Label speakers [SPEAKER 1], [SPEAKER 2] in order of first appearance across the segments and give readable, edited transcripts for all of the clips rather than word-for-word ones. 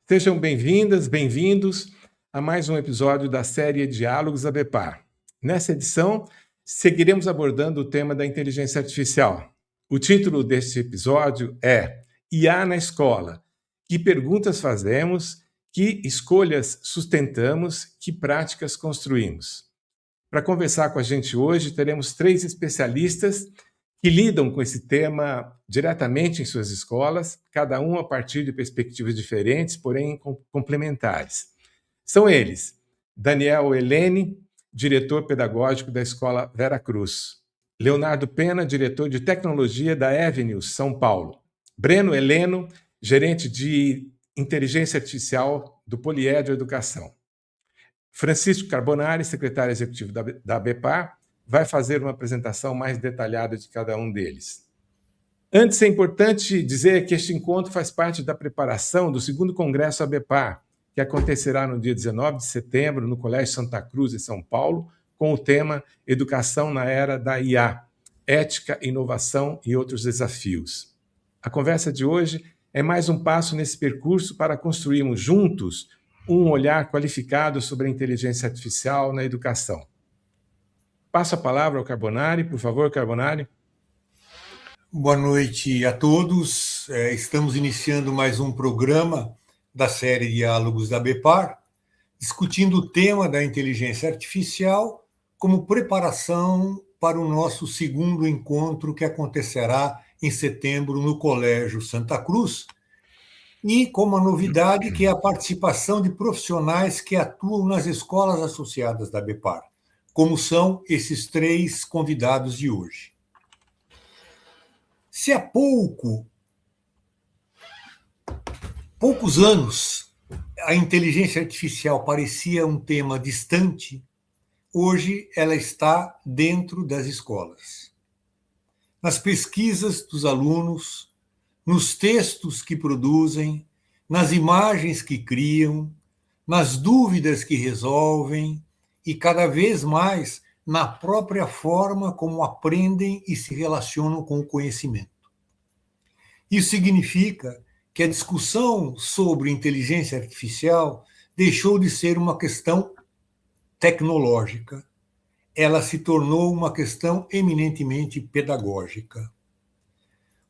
[SPEAKER 1] Sejam bem-vindas, bem-vindos a mais um episódio da série Diálogos ABPAR. Nessa edição, seguiremos abordando o tema da inteligência artificial. O título deste episódio é IA na Escola. Que perguntas fazemos, que escolhas sustentamos, que práticas construímos? Para conversar com a gente hoje, teremos 3 especialistas que lidam com esse tema diretamente em suas escolas, cada um a partir de perspectivas diferentes, porém complementares. São eles: Daniel Helene, diretor pedagógico da Escola Vera Cruz; Leonardo Pena, diretor de tecnologia da Avenue, São Paulo; Breno Heleno, gerente de inteligência artificial do Poliedro Educação. Francisco Carbonari, secretário executivo da ABPAR, vai fazer uma apresentação mais detalhada de cada um deles. Antes, é importante dizer que este encontro faz parte da preparação do 2º Congresso ABPAR, que acontecerá no dia 19 de setembro, no Colégio Santa Cruz, em São Paulo, com o tema Educação na Era da IA, Ética, Inovação e Outros Desafios. A conversa de hoje é mais um passo nesse percurso para construirmos juntos um olhar qualificado sobre a inteligência artificial na educação. Passo a palavra ao Carbonari, por favor, Carbonari.
[SPEAKER 2] Boa noite a todos. Estamos iniciando mais um programa da série Diálogos da ABPAR, discutindo o tema da inteligência artificial como preparação para o nosso 2º encontro que acontecerá em setembro no Colégio Santa Cruz, e com uma novidade que é a participação de profissionais que atuam nas escolas associadas da ABPAR, como são esses 3 convidados de hoje. Se há poucos anos a inteligência artificial parecia um tema distante, hoje ela está dentro das escolas. Nas pesquisas dos alunos, nos textos que produzem, nas imagens que criam, nas dúvidas que resolvem, e cada vez mais na própria forma como aprendem e se relacionam com o conhecimento. Isso significa que a discussão sobre inteligência artificial deixou de ser uma questão tecnológica. Ela se tornou uma questão eminentemente pedagógica.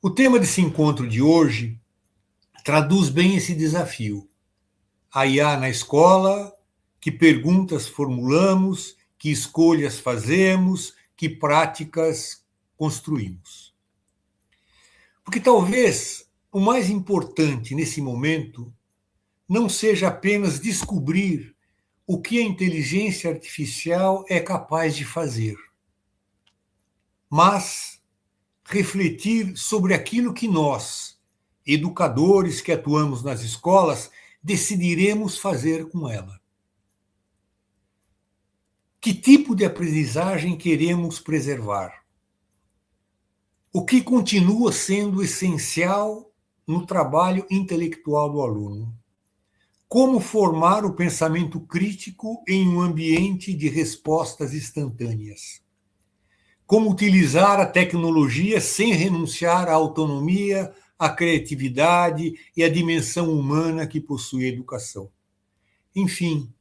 [SPEAKER 2] O tema desse encontro de hoje traduz bem esse desafio. A IA na escola, que perguntas formulamos, que escolhas fazemos, que práticas construímos. Porque talvez o mais importante nesse momento não seja apenas descobrir o que a inteligência artificial é capaz de fazer, mas refletir sobre aquilo que nós, educadores que atuamos nas escolas, decidiremos fazer com ela. Que tipo de aprendizagem queremos preservar? O que continua sendo essencial no trabalho intelectual do aluno? Como formar o pensamento crítico em um ambiente de respostas instantâneas? Como utilizar a tecnologia sem renunciar à autonomia, à criatividade e à dimensão humana que possui a educação? Enfim,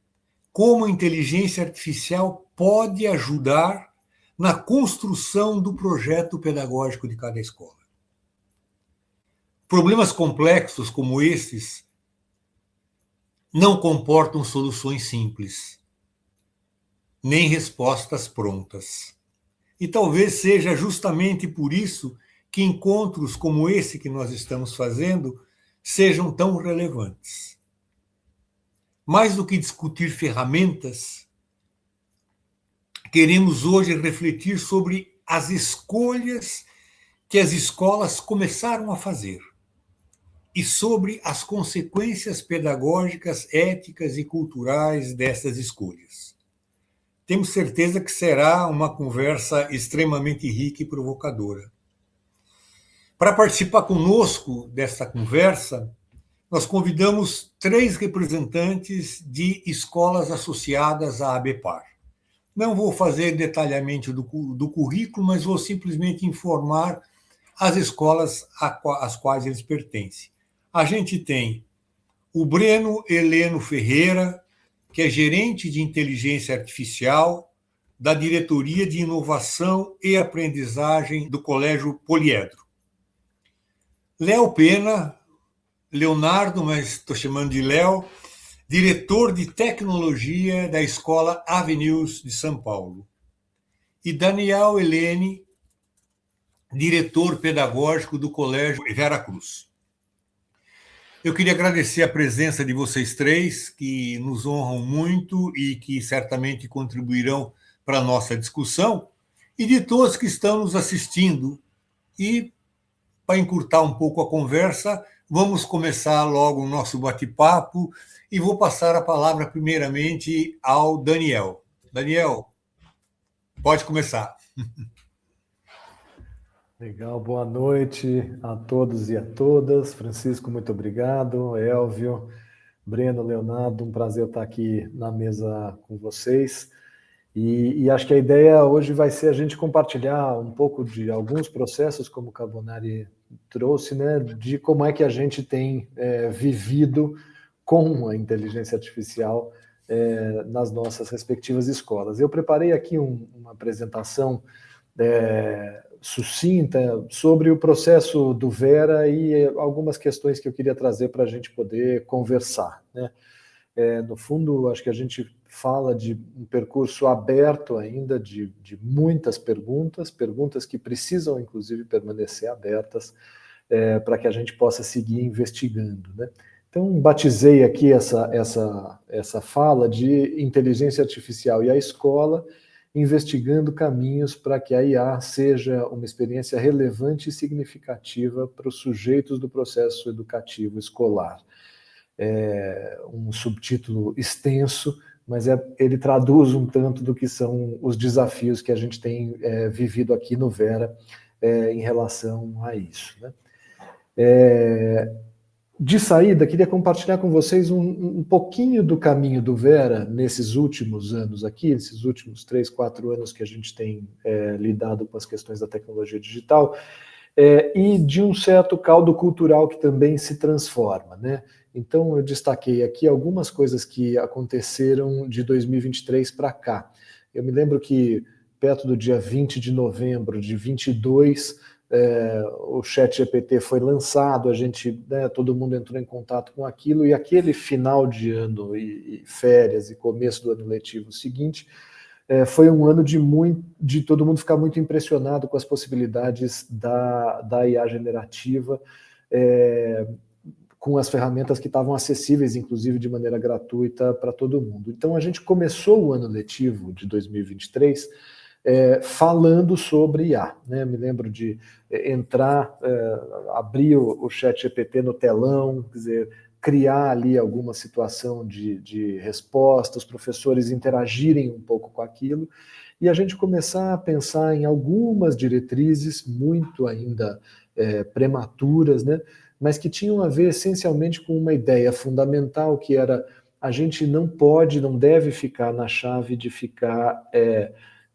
[SPEAKER 2] como a inteligência artificial pode ajudar na construção do projeto pedagógico de cada escola. Problemas complexos como esses não comportam soluções simples, nem respostas prontas. E talvez seja justamente por isso que encontros como esse que nós estamos fazendo sejam tão relevantes. Mais do que discutir ferramentas, queremos hoje refletir sobre as escolhas que as escolas começaram a fazer e sobre as consequências pedagógicas, éticas e culturais dessas escolhas. Temos certeza que será uma conversa extremamente rica e provocadora. Para participar conosco desta conversa, nós convidamos 3 representantes de escolas associadas à ABPAR. Não vou fazer detalhamento do currículo, mas vou simplesmente informar as escolas às quais eles pertencem. A gente tem o Breno Heleno Ferreira, que é gerente de inteligência artificial da Diretoria de Inovação e Aprendizagem do Colégio Poliedro. Léo Pena, Leonardo, mas estou chamando de Léo, diretor de tecnologia da Escola Avenues de São Paulo. E Daniel Helene, diretor pedagógico do Colégio Veracruz. Eu queria agradecer a presença de vocês três, que nos honram muito e que certamente contribuirão para a nossa discussão, e de todos que estão nos assistindo. E, para encurtar um pouco a conversa, vamos começar logo o nosso bate-papo e vou passar a palavra primeiramente ao Daniel. Daniel, pode começar.
[SPEAKER 3] Legal, boa noite a todos e a todas. Francisco, muito obrigado. Elvio, Breno, Leonardo, um prazer estar aqui na mesa com vocês. E acho que a ideia hoje vai ser a gente compartilhar um pouco de alguns processos, como o Carbonari trouxe, né, de como é que a gente tem vivido com a inteligência artificial nas nossas respectivas escolas. Eu preparei aqui uma apresentação sucinta sobre o processo do Vera e algumas questões que eu queria trazer para a gente poder conversar, né? No fundo, acho que a gente fala de um percurso aberto ainda, de muitas perguntas que precisam, inclusive, permanecer abertas para que a gente possa seguir investigando, né? Então, batizei aqui essa fala de inteligência artificial e a escola, investigando caminhos para que a IA seja uma experiência relevante e significativa para os sujeitos do processo educativo escolar. Um subtítulo extenso, mas ele traduz um tanto do que são os desafios que a gente tem vivido aqui no Vera em relação a isso, né? De saída, queria compartilhar com vocês um pouquinho do caminho do Vera nesses últimos anos aqui, esses últimos 3, 4 anos que a gente tem lidado com as questões da tecnologia digital, e de um certo caldo cultural que também se transforma, né? Então, eu destaquei aqui algumas coisas que aconteceram de 2023 para cá. Eu me lembro que, perto do dia 20 de novembro de 22, o ChatGPT foi lançado, a gente, né, todo mundo entrou em contato com aquilo, e aquele final de ano e férias e começo do ano letivo seguinte, foi um ano de todo mundo ficar muito impressionado com as possibilidades da IA generativa, com as ferramentas que estavam acessíveis, inclusive de maneira gratuita para todo mundo. Então, a gente começou o ano letivo de 2023 falando sobre IA, né? Me lembro de entrar, abrir o ChatGPT no telão, quer dizer, criar ali alguma situação de resposta, os professores interagirem um pouco com aquilo, e a gente começar a pensar em algumas diretrizes muito ainda prematuras, né? Mas que tinham a ver essencialmente com uma ideia fundamental, que era: a gente não deve ficar na chave de ficar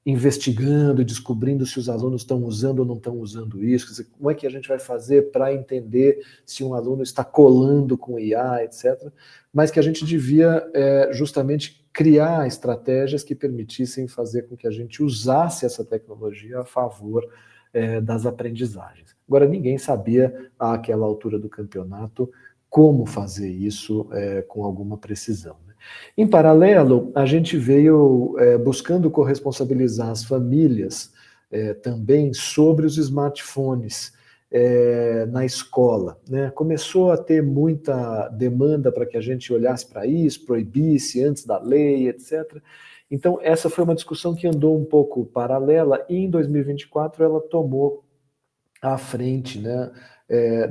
[SPEAKER 3] investigando, descobrindo se os alunos estão usando ou não estão usando isso, quer dizer, como é que a gente vai fazer para entender se um aluno está colando com IA, etc. Mas que a gente devia justamente criar estratégias que permitissem fazer com que a gente usasse essa tecnologia a favor das aprendizagens. Agora, ninguém sabia, àquela altura do campeonato, como fazer isso com alguma precisão, né? Em paralelo, a gente veio buscando corresponsabilizar as famílias também sobre os smartphones na escola, né? Começou a ter muita demanda para que a gente olhasse para isso, proibisse antes da lei, etc. Então, essa foi uma discussão que andou um pouco paralela, e em 2024 ela tomou à frente, né,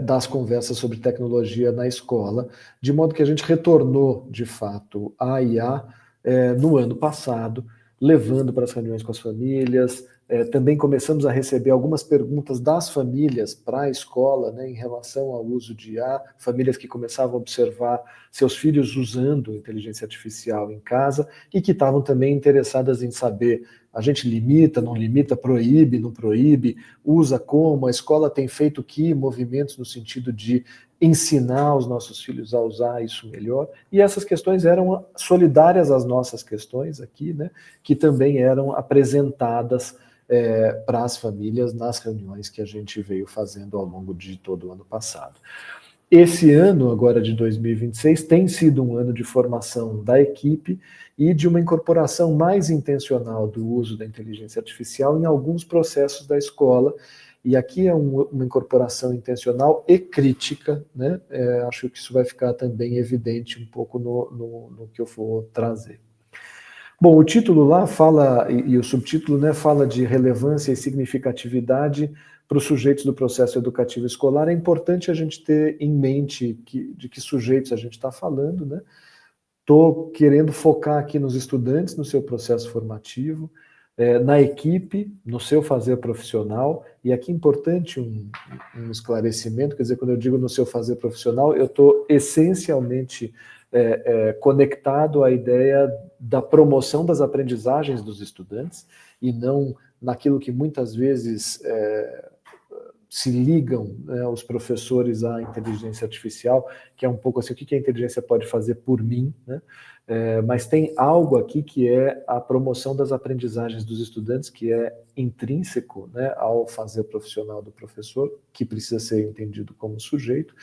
[SPEAKER 3] das conversas sobre tecnologia na escola, de modo que a gente retornou, de fato, à IA no ano passado, levando para as reuniões com as famílias. Também começamos a receber algumas perguntas das famílias para a escola, né, em relação ao uso de IA, famílias que começavam a observar seus filhos usando inteligência artificial em casa e que estavam também interessadas em saber A gente limita, não limita, proíbe, não proíbe, usa como, a escola tem feito que movimentos no sentido de ensinar os nossos filhos a usar isso melhor, e essas questões eram solidárias às nossas questões aqui, né, que também eram apresentadas para as famílias nas reuniões que a gente veio fazendo ao longo de todo o ano passado. Esse ano, agora de 2026, tem sido um ano de formação da equipe e de uma incorporação mais intencional do uso da inteligência artificial em alguns processos da escola. E aqui é uma incorporação intencional e crítica, né? Acho que isso vai ficar também evidente um pouco no que eu vou trazer. Bom, o título lá fala, e o subtítulo, né, fala de relevância e significatividade para os sujeitos do processo educativo escolar. É importante a gente ter em mente de que sujeitos a gente está falando, né? Estou querendo focar aqui nos estudantes, no seu processo formativo, na equipe, no seu fazer profissional, e aqui é importante um esclarecimento, quer dizer, quando eu digo no seu fazer profissional, eu estou essencialmente conectado à ideia da promoção das aprendizagens dos estudantes, e não naquilo que muitas vezes se ligam, né, os professores à inteligência artificial, que é um pouco assim, o que a inteligência pode fazer por mim, né? Mas tem algo aqui que é a promoção das aprendizagens dos estudantes, que é intrínseco, né, ao fazer profissional do professor, que precisa ser entendido como sujeito,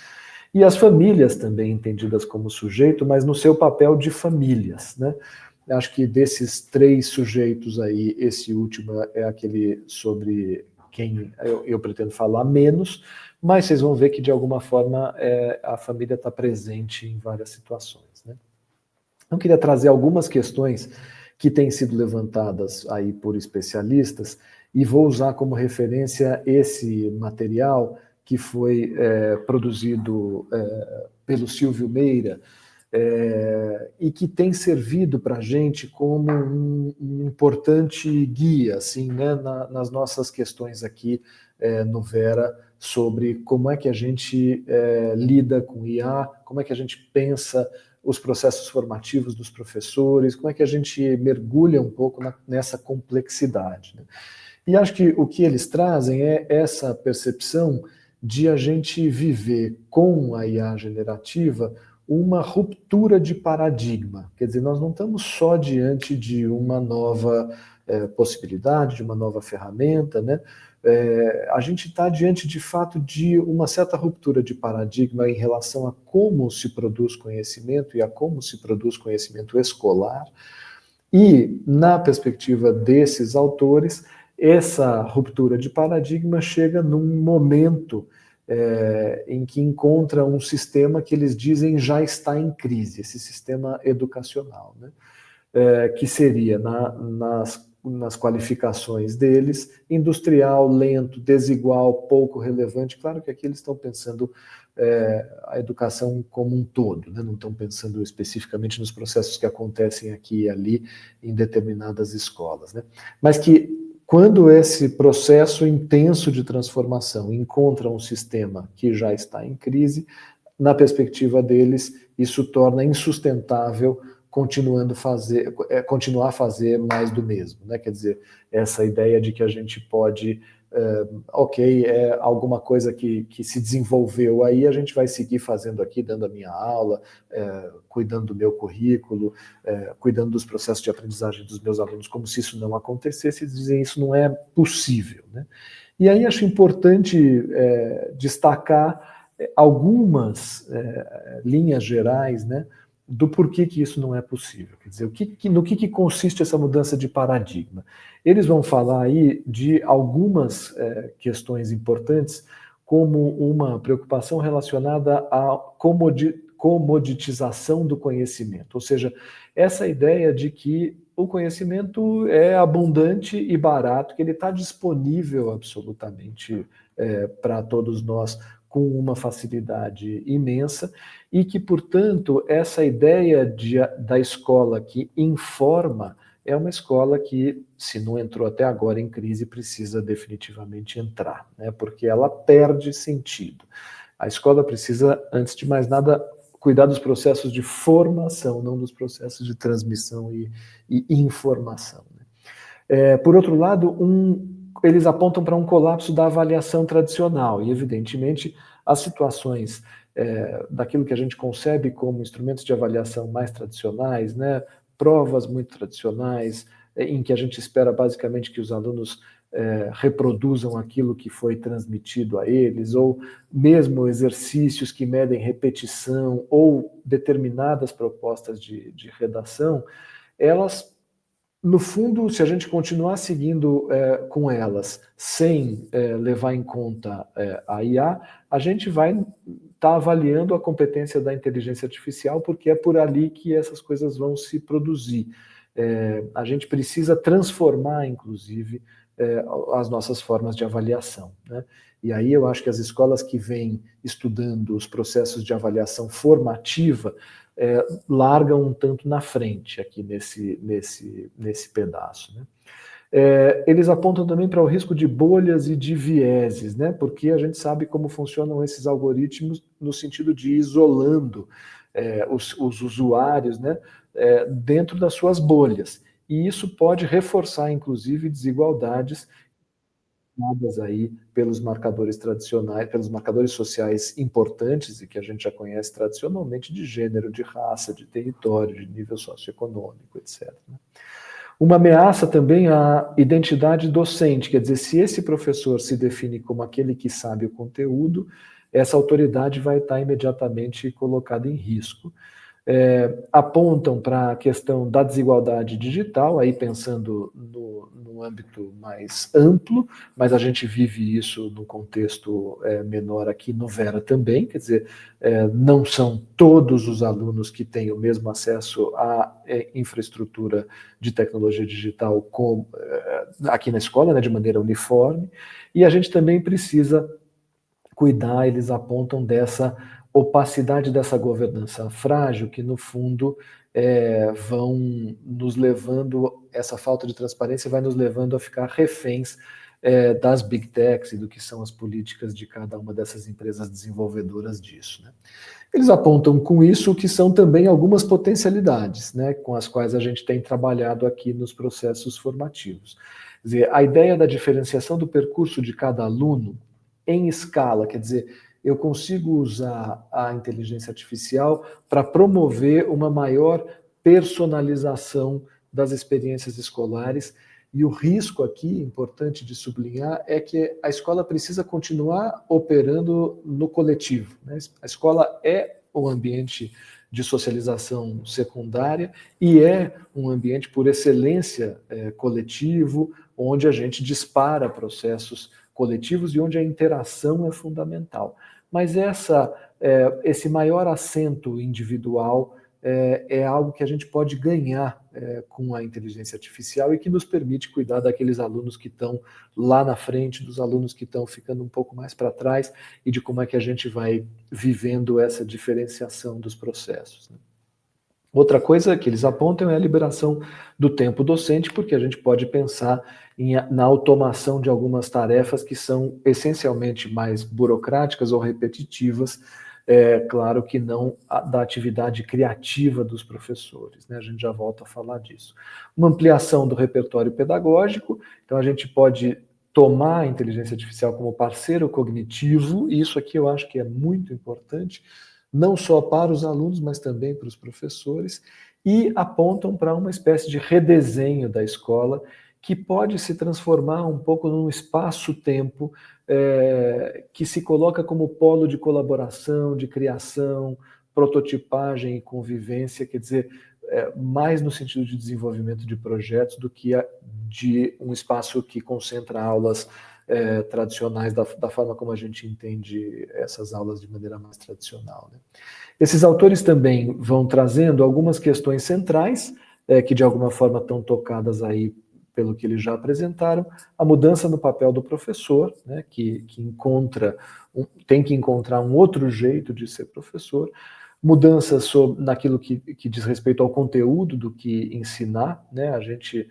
[SPEAKER 3] e as famílias também entendidas como sujeito, mas no seu papel de famílias, né? Acho que desses 3 sujeitos aí, esse último é aquele sobre quem eu pretendo falar menos, mas vocês vão ver que, de alguma forma, a família está presente em várias situações, né? Eu queria trazer algumas questões que têm sido levantadas aí por especialistas, e vou usar como referência esse material que foi produzido pelo Silvio Meira, e que tem servido para a gente como um importante guia, assim, né, nas nossas questões aqui no Vera, sobre como é que a gente lida com IA, como é que a gente pensa os processos formativos dos professores, como é que a gente mergulha um pouco nessa complexidade, né? E acho que o que eles trazem é essa percepção de a gente viver com a IA generativa uma ruptura de paradigma. Quer dizer, nós não estamos só diante de uma nova possibilidade, de uma nova ferramenta, né? A gente está diante, de fato, de uma certa ruptura de paradigma em relação a como se produz conhecimento e a como se produz conhecimento escolar. E, na perspectiva desses autores, essa ruptura de paradigma chega num momento em que encontra um sistema que eles dizem já está em crise, esse sistema educacional, né? Que seria, nas qualificações deles, industrial, lento, desigual, pouco relevante. Claro que aqui eles estão pensando a educação como um todo, né? Não estão pensando especificamente nos processos que acontecem aqui e ali em determinadas escolas, né? Mas que, quando esse processo intenso de transformação encontra um sistema que já está em crise, na perspectiva deles, isso torna insustentável continuar a fazer mais do mesmo, né? Quer dizer, essa ideia de que a gente pode, alguma coisa que se desenvolveu aí, a gente vai seguir fazendo aqui, dando a minha aula, cuidando do meu currículo, cuidando dos processos de aprendizagem dos meus alunos, como se isso não acontecesse. Eles dizem isso não é possível, né? E aí acho importante destacar algumas linhas gerais, né, do porquê que isso não é possível. Quer dizer, no que consiste essa mudança de paradigma? Eles vão falar aí de algumas questões importantes, como uma preocupação relacionada à comoditização do conhecimento, ou seja, essa ideia de que o conhecimento é abundante e barato, que ele está disponível absolutamente para todos nós, com uma facilidade imensa, e que, portanto, essa ideia da escola que informa é uma escola que, se não entrou até agora em crise, precisa definitivamente entrar, né? Porque ela perde sentido. A escola precisa, antes de mais nada, cuidar dos processos de formação, não dos processos de transmissão e informação, né? Por outro lado, eles apontam para um colapso da avaliação tradicional, e evidentemente as situações daquilo que a gente concebe como instrumentos de avaliação mais tradicionais, né, provas muito tradicionais, em que a gente espera basicamente que os alunos reproduzam aquilo que foi transmitido a eles, ou mesmo exercícios que medem repetição, ou determinadas propostas de redação, elas, no fundo, se a gente continuar seguindo com elas, sem levar em conta a IA, a gente vai estar avaliando a competência da inteligência artificial, porque é por ali que essas coisas vão se produzir. A gente precisa transformar, inclusive, as nossas formas de avaliação, né? E aí eu acho que as escolas que vêm estudando os processos de avaliação formativa largam um tanto na frente aqui nesse pedaço, né? Eles apontam também para o risco de bolhas e de vieses, né? Porque a gente sabe como funcionam esses algoritmos no sentido de ir isolando os usuários, né? Dentro das suas bolhas. E isso pode reforçar, inclusive, desigualdades dadas aí pelos marcadores tradicionais, pelos marcadores sociais importantes e que a gente já conhece tradicionalmente de gênero, de raça, de território, de nível socioeconômico, etc. Uma ameaça também à identidade docente, quer dizer, se esse professor se define como aquele que sabe o conteúdo, essa autoridade vai estar imediatamente colocada em risco. Apontam para a questão da desigualdade digital, aí pensando no âmbito mais amplo, mas a gente vive isso no contexto menor aqui no Vera também, quer dizer, não são todos os alunos que têm o mesmo acesso à infraestrutura de tecnologia digital como, aqui na escola, né, de maneira uniforme, e a gente também precisa cuidar, eles apontam dessa opacidade dessa governança frágil que, no fundo, vão nos levando, essa falta de transparência vai nos levando a ficar reféns das big techs e do que são as políticas de cada uma dessas empresas desenvolvedoras disso, né? Eles apontam com isso que são também algumas potencialidades, né, com as quais a gente tem trabalhado aqui nos processos formativos. Quer dizer, a ideia da diferenciação do percurso de cada aluno em escala, quer dizer, eu consigo usar a inteligência artificial para promover uma maior personalização das experiências escolares. E o risco aqui, importante de sublinhar, é que a escola precisa continuar operando no coletivo, né? A escola é um ambiente de socialização secundária e é um ambiente, por excelência, coletivo, onde a gente dispara processos coletivos e onde a interação é fundamental. Mas esse maior acento individual é algo que a gente pode ganhar com a inteligência artificial e que nos permite cuidar daqueles alunos que estão lá na frente, dos alunos que estão ficando um pouco mais para trás e de como é que a gente vai vivendo essa diferenciação dos processos, né? Outra coisa que eles apontam é a liberação do tempo docente, porque a gente pode pensar na automação de algumas tarefas que são essencialmente mais burocráticas ou repetitivas, claro que não da atividade criativa dos professores, né? A gente já volta a falar disso. Uma ampliação do repertório pedagógico, então a gente pode tomar a inteligência artificial como parceiro cognitivo, e isso aqui eu acho que é muito importante, não só para os alunos, mas também para os professores, e apontam para uma espécie de redesenho da escola que pode se transformar um pouco num espaço-tempo que se coloca como polo de colaboração, de criação, prototipagem e convivência, quer dizer, mais no sentido de desenvolvimento de projetos do que de um espaço que concentra aulas tradicionais da forma como a gente entende essas aulas de maneira mais tradicional, né? Esses autores também vão trazendo algumas questões centrais que de alguma forma estão tocadas aí pelo que eles já apresentaram, a mudança no papel do professor, né, que tem que encontrar um outro jeito de ser professor, mudanças naquilo que diz respeito ao conteúdo do que ensinar, né, a gente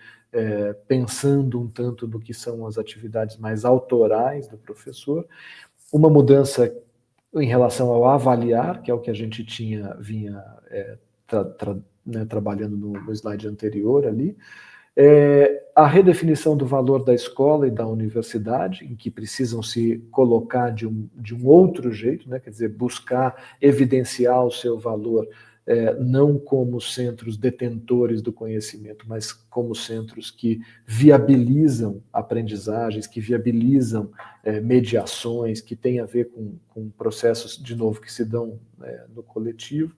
[SPEAKER 3] pensando um tanto no que são as atividades mais autorais do professor, uma mudança em relação ao avaliar, que é o que a gente vinha trabalhando no slide anterior ali, A redefinição do valor da escola e da universidade, em que precisam se colocar de um outro jeito, né? Quer dizer, buscar evidenciar o seu valor, não como centros detentores do conhecimento, mas como centros que viabilizam aprendizagens, que viabilizam mediações, que têm a ver com processos, de novo, que se dão no coletivo.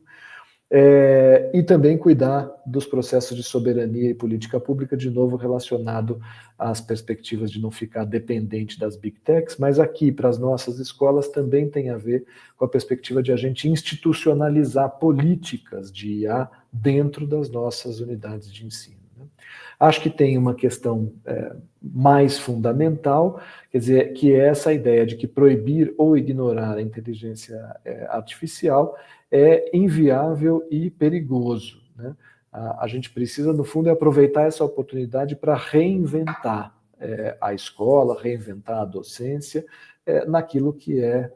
[SPEAKER 3] E também cuidar dos processos de soberania e política pública, de novo relacionado às perspectivas de não ficar dependente das big techs, mas aqui, para as nossas escolas, também tem a ver com a perspectiva de a gente institucionalizar políticas de IA dentro das nossas unidades de ensino. Acho que tem uma questão mais fundamental, quer dizer, que é essa ideia de que proibir ou ignorar a inteligência artificial é inviável e perigoso, né? A gente precisa, no fundo, aproveitar essa oportunidade para reinventar a escola, reinventar a docência, naquilo que é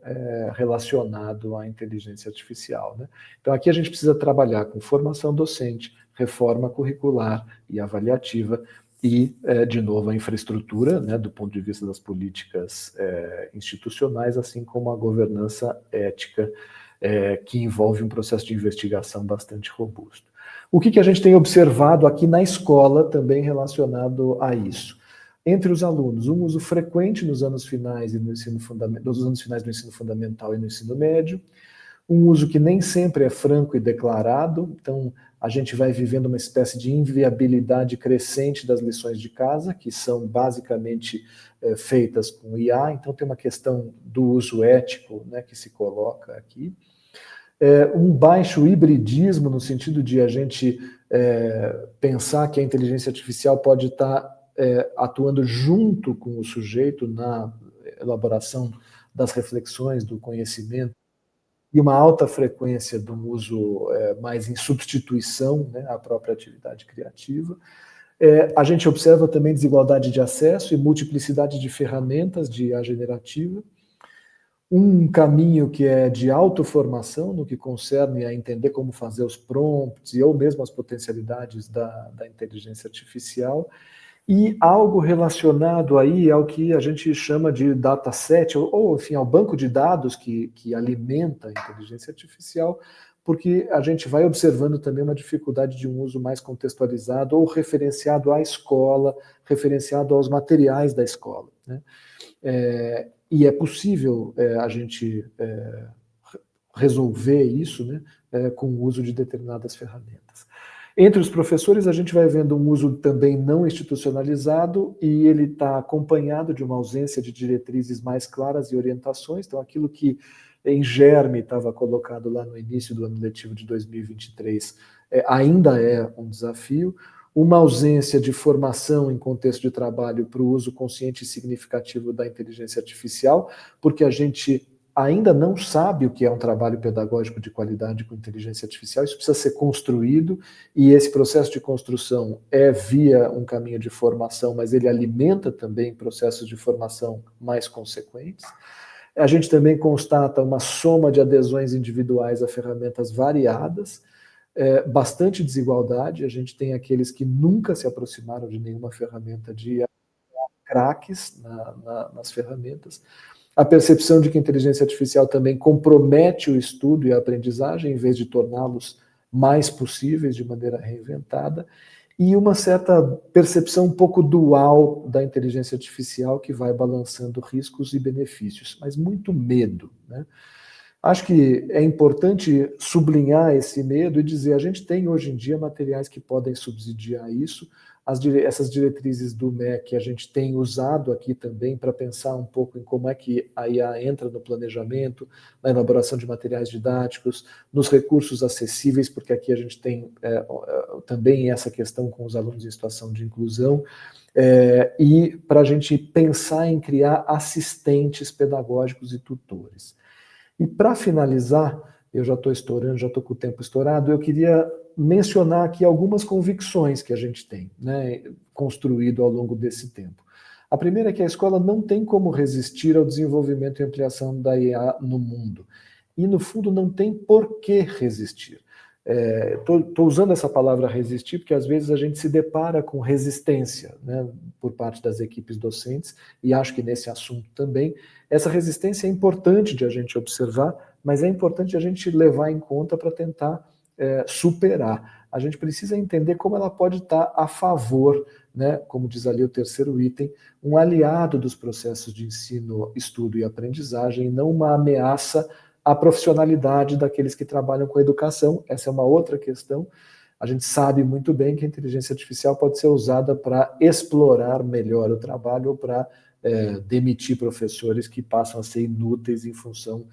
[SPEAKER 3] relacionado à inteligência artificial, né? Então, aqui a gente precisa trabalhar com formação docente, reforma curricular e avaliativa e, de novo, a infraestrutura, né, do ponto de vista das políticas institucionais, assim como a governança ética, que envolve um processo de investigação bastante robusto. O que a gente tem observado aqui na escola também relacionado a isso? Entre os alunos, um uso frequente nos anos finais e no ensino nos anos finais do ensino fundamental e no ensino médio, um uso que nem sempre é franco e declarado, então a gente vai vivendo uma espécie de inviabilidade crescente das lições de casa, que são basicamente feitas com IA, então tem uma questão do uso ético, né, que se coloca aqui. Um baixo hibridismo, no sentido de a gente pensar que a inteligência artificial pode estar atuando junto com o sujeito na elaboração das reflexões, do conhecimento, e uma alta frequência do uso mais em substituição, né, à própria atividade criativa. A gente observa também desigualdade de acesso e multiplicidade de ferramentas de IA generativa. Um caminho que é de autoformação, no que concerne a entender como fazer os prompts ou mesmo as potencialidades da inteligência artificial, e algo relacionado aí ao que a gente chama de dataset, ou enfim, ao banco de dados que alimenta a inteligência artificial, porque a gente vai observando também uma dificuldade de um uso mais contextualizado ou referenciado à escola, referenciado aos materiais da escola, né? E é possível a gente resolver isso, né, com o uso de determinadas ferramentas. Entre os professores, a gente vai vendo um uso também não institucionalizado e ele está acompanhado de uma ausência de diretrizes mais claras e orientações. Então, aquilo que em germe estava colocado lá no início do ano letivo de 2023 ainda é um desafio. Uma ausência de formação em contexto de trabalho para o uso consciente e significativo da inteligência artificial, porque a gente ainda não sabe o que é um trabalho pedagógico de qualidade com inteligência artificial. Isso precisa ser construído, e esse processo de construção é via um caminho de formação, mas ele alimenta também processos de formação mais consequentes. A gente também constata uma soma de adesões individuais a ferramentas variadas, bastante desigualdade. A gente tem aqueles que nunca se aproximaram de nenhuma ferramenta de craques nas ferramentas. A percepção de que a inteligência artificial também compromete o estudo e a aprendizagem, em vez de torná-los mais possíveis de maneira reinventada, e uma certa percepção um pouco dual da inteligência artificial que vai balançando riscos e benefícios, mas muito medo, né? Acho que é importante sublinhar esse medo e dizer, a gente tem hoje em dia materiais que podem subsidiar isso. Essas diretrizes do MEC a gente tem usado aqui também para pensar um pouco em como é que a IA entra no planejamento, na elaboração de materiais didáticos, nos recursos acessíveis, porque aqui a gente tem também essa questão com os alunos em situação de inclusão, e para a gente pensar em criar assistentes pedagógicos e tutores. E para finalizar, eu já estou estourando, já estou com o tempo estourado, eu queria mencionar aqui algumas convicções que a gente tem, né, construído ao longo desse tempo. A primeira é que a escola não tem como resistir ao desenvolvimento e ampliação da IA no mundo. E, no fundo, não tem por que resistir. Estou usando essa palavra resistir porque às vezes a gente se depara com resistência, né, por parte das equipes docentes, e acho que nesse assunto também, essa resistência é importante de a gente observar, mas é importante a gente levar em conta para tentar superar. A gente precisa entender como ela pode estar a favor, né, como diz ali o terceiro item, um aliado dos processos de ensino, estudo e aprendizagem, e não uma ameaça à profissionalidade daqueles que trabalham com educação. Essa é uma outra questão. A gente sabe muito bem que a inteligência artificial pode ser usada para explorar melhor o trabalho ou para demitir professores que passam a ser inúteis em função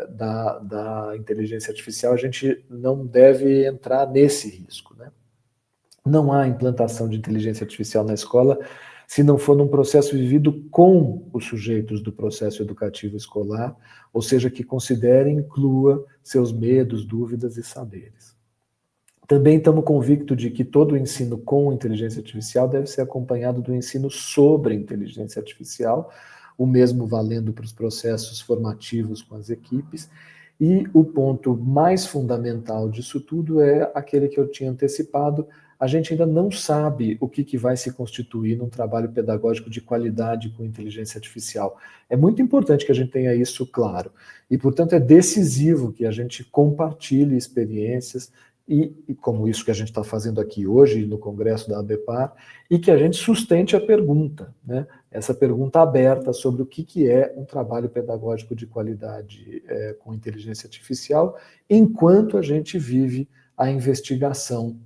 [SPEAKER 3] da inteligência artificial. A gente não deve entrar nesse risco, né? Não há implantação de inteligência artificial na escola se não for num processo vivido com os sujeitos do processo educativo escolar, ou seja, que considere e inclua seus medos, dúvidas e saberes. Também estamos convictos de que todo o ensino com inteligência artificial deve ser acompanhado do ensino sobre inteligência artificial, o mesmo valendo para os processos formativos com as equipes. E o ponto mais fundamental disso tudo é aquele que eu tinha antecipado. A gente ainda não sabe o que vai se constituir num trabalho pedagógico de qualidade com inteligência artificial. É muito importante que a gente tenha isso claro. E, portanto, é decisivo que a gente compartilhe experiências, e como isso que a gente está fazendo aqui hoje no Congresso da ABEPAR, e que a gente sustente a pergunta, né? Essa pergunta aberta sobre o que é um trabalho pedagógico de qualidade com inteligência artificial, enquanto a gente vive a investigação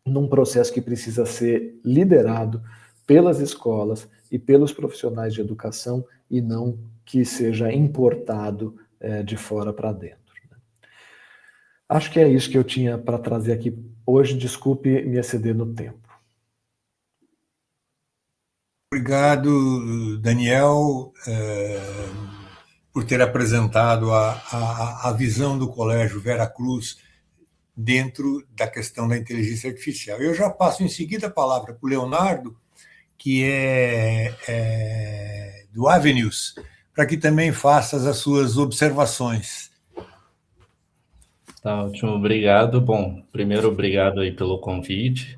[SPEAKER 3] num processo que precisa ser liderado pelas escolas e pelos profissionais de educação, e não que seja importado de fora para dentro. Acho que é isso que eu tinha para trazer aqui hoje. Desculpe me exceder no tempo.
[SPEAKER 2] Obrigado, Daniel, por ter apresentado a visão do Colégio Vera Cruz dentro da questão da inteligência artificial. Eu já passo em seguida a palavra para o Leonardo, que é do Avenues, para que também faça as suas observações.
[SPEAKER 4] Tá ótimo, obrigado. Bom, primeiro, obrigado aí pelo convite.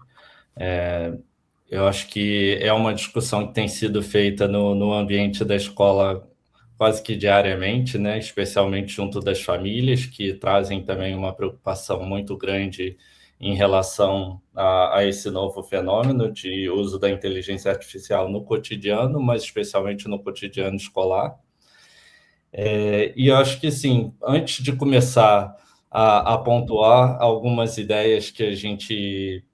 [SPEAKER 4] Eu acho que é uma discussão que tem sido feita no ambiente da escola quase que diariamente, né? Especialmente junto das famílias, que trazem também uma preocupação muito grande em relação a esse novo fenômeno de uso da inteligência artificial no cotidiano, mas especialmente no cotidiano escolar. E eu acho que, sim, antes de começar a pontuar algumas ideias que a gente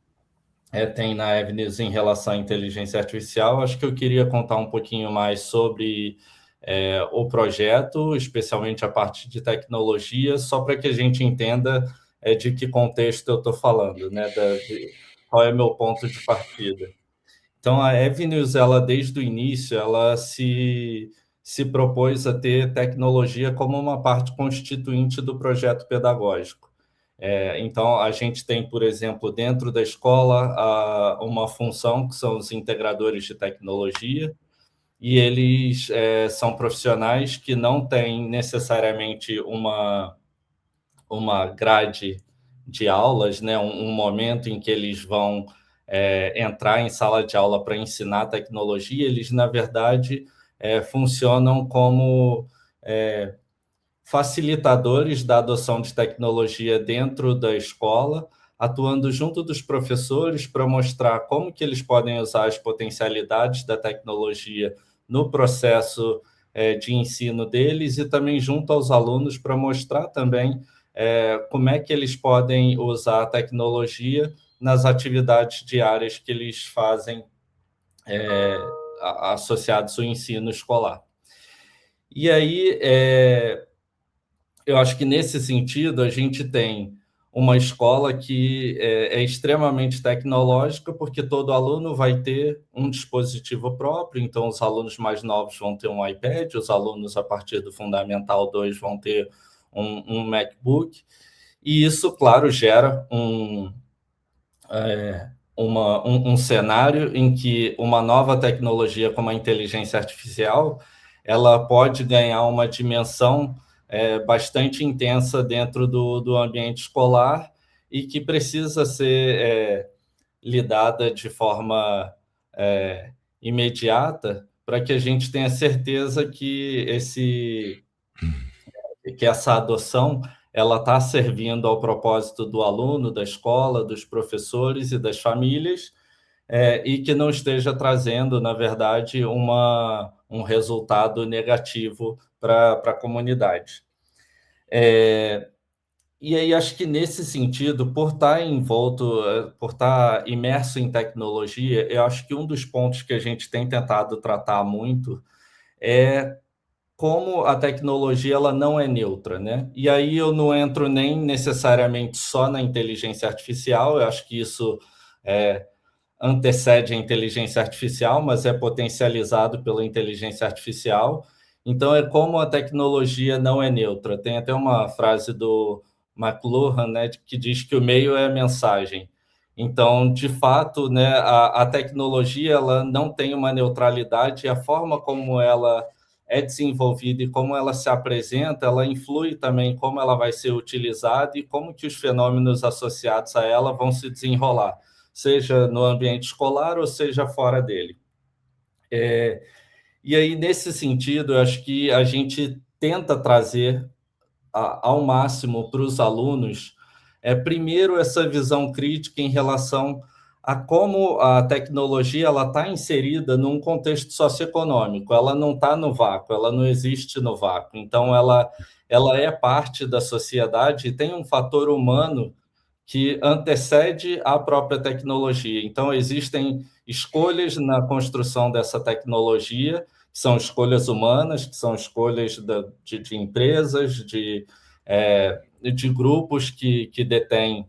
[SPEAKER 4] tem na Avenues em relação à inteligência artificial, acho que eu queria contar um pouquinho mais sobre o projeto, especialmente a parte de tecnologia, só para que a gente entenda de que contexto eu estou falando, né? Qual é o meu ponto de partida. Então, a Avenues, ela, desde o início, ela se propôs a ter tecnologia como uma parte constituinte do projeto pedagógico. Então, a gente tem, por exemplo, dentro da escola, uma função que são os integradores de tecnologia, e eles são profissionais que não têm necessariamente uma grade de aulas, né? Um momento em que eles vão entrar em sala de aula para ensinar tecnologia. Eles, na verdade, funcionam como facilitadores da adoção de tecnologia dentro da escola, atuando junto dos professores para mostrar como que eles podem usar as potencialidades da tecnologia no processo de ensino deles, e também junto aos alunos para mostrar também como é que eles podem usar a tecnologia nas atividades diárias que eles fazem associados ao ensino escolar. E aí, eu acho que nesse sentido a gente tem uma escola que é extremamente tecnológica, porque todo aluno vai ter um dispositivo próprio. Então, os alunos mais novos vão ter um iPad, os alunos a partir do Fundamental 2 vão ter um MacBook, e isso, claro, gera um cenário em que uma nova tecnologia como a inteligência artificial, ela pode ganhar uma dimensão bastante intensa dentro do ambiente escolar e que precisa ser lidada de forma imediata para que a gente tenha certeza que essa adoção ela está servindo ao propósito do aluno, da escola, dos professores e das famílias, e que não esteja trazendo, na verdade, um resultado negativo para a comunidade. E aí, acho que nesse sentido, por estar imerso em tecnologia, eu acho que um dos pontos que a gente tem tentado tratar muito é como a tecnologia ela não é neutra, né? E aí eu não entro nem necessariamente só na inteligência artificial, eu acho que isso antecede a inteligência artificial, mas é potencializado pela inteligência artificial. Então, é como a tecnologia não é neutra. Tem até uma frase do McLuhan, né, que diz que o meio é a mensagem. Então, de fato, né, a tecnologia ela não tem uma neutralidade e a forma como ela é desenvolvida e como ela se apresenta, ela influi também como ela vai ser utilizada e como que os fenômenos associados a ela vão se desenrolar, seja no ambiente escolar ou seja fora dele. E aí, nesse sentido, eu acho que a gente tenta trazer ao máximo para os alunos, primeiro, essa visão crítica em relação a como a tecnologia está inserida num contexto socioeconômico, ela não está no vácuo, ela não existe no vácuo, então ela é parte da sociedade e tem um fator humano que antecede a própria tecnologia. Então, existem escolhas na construção dessa tecnologia, que são escolhas humanas, que são escolhas de empresas, de grupos que detêm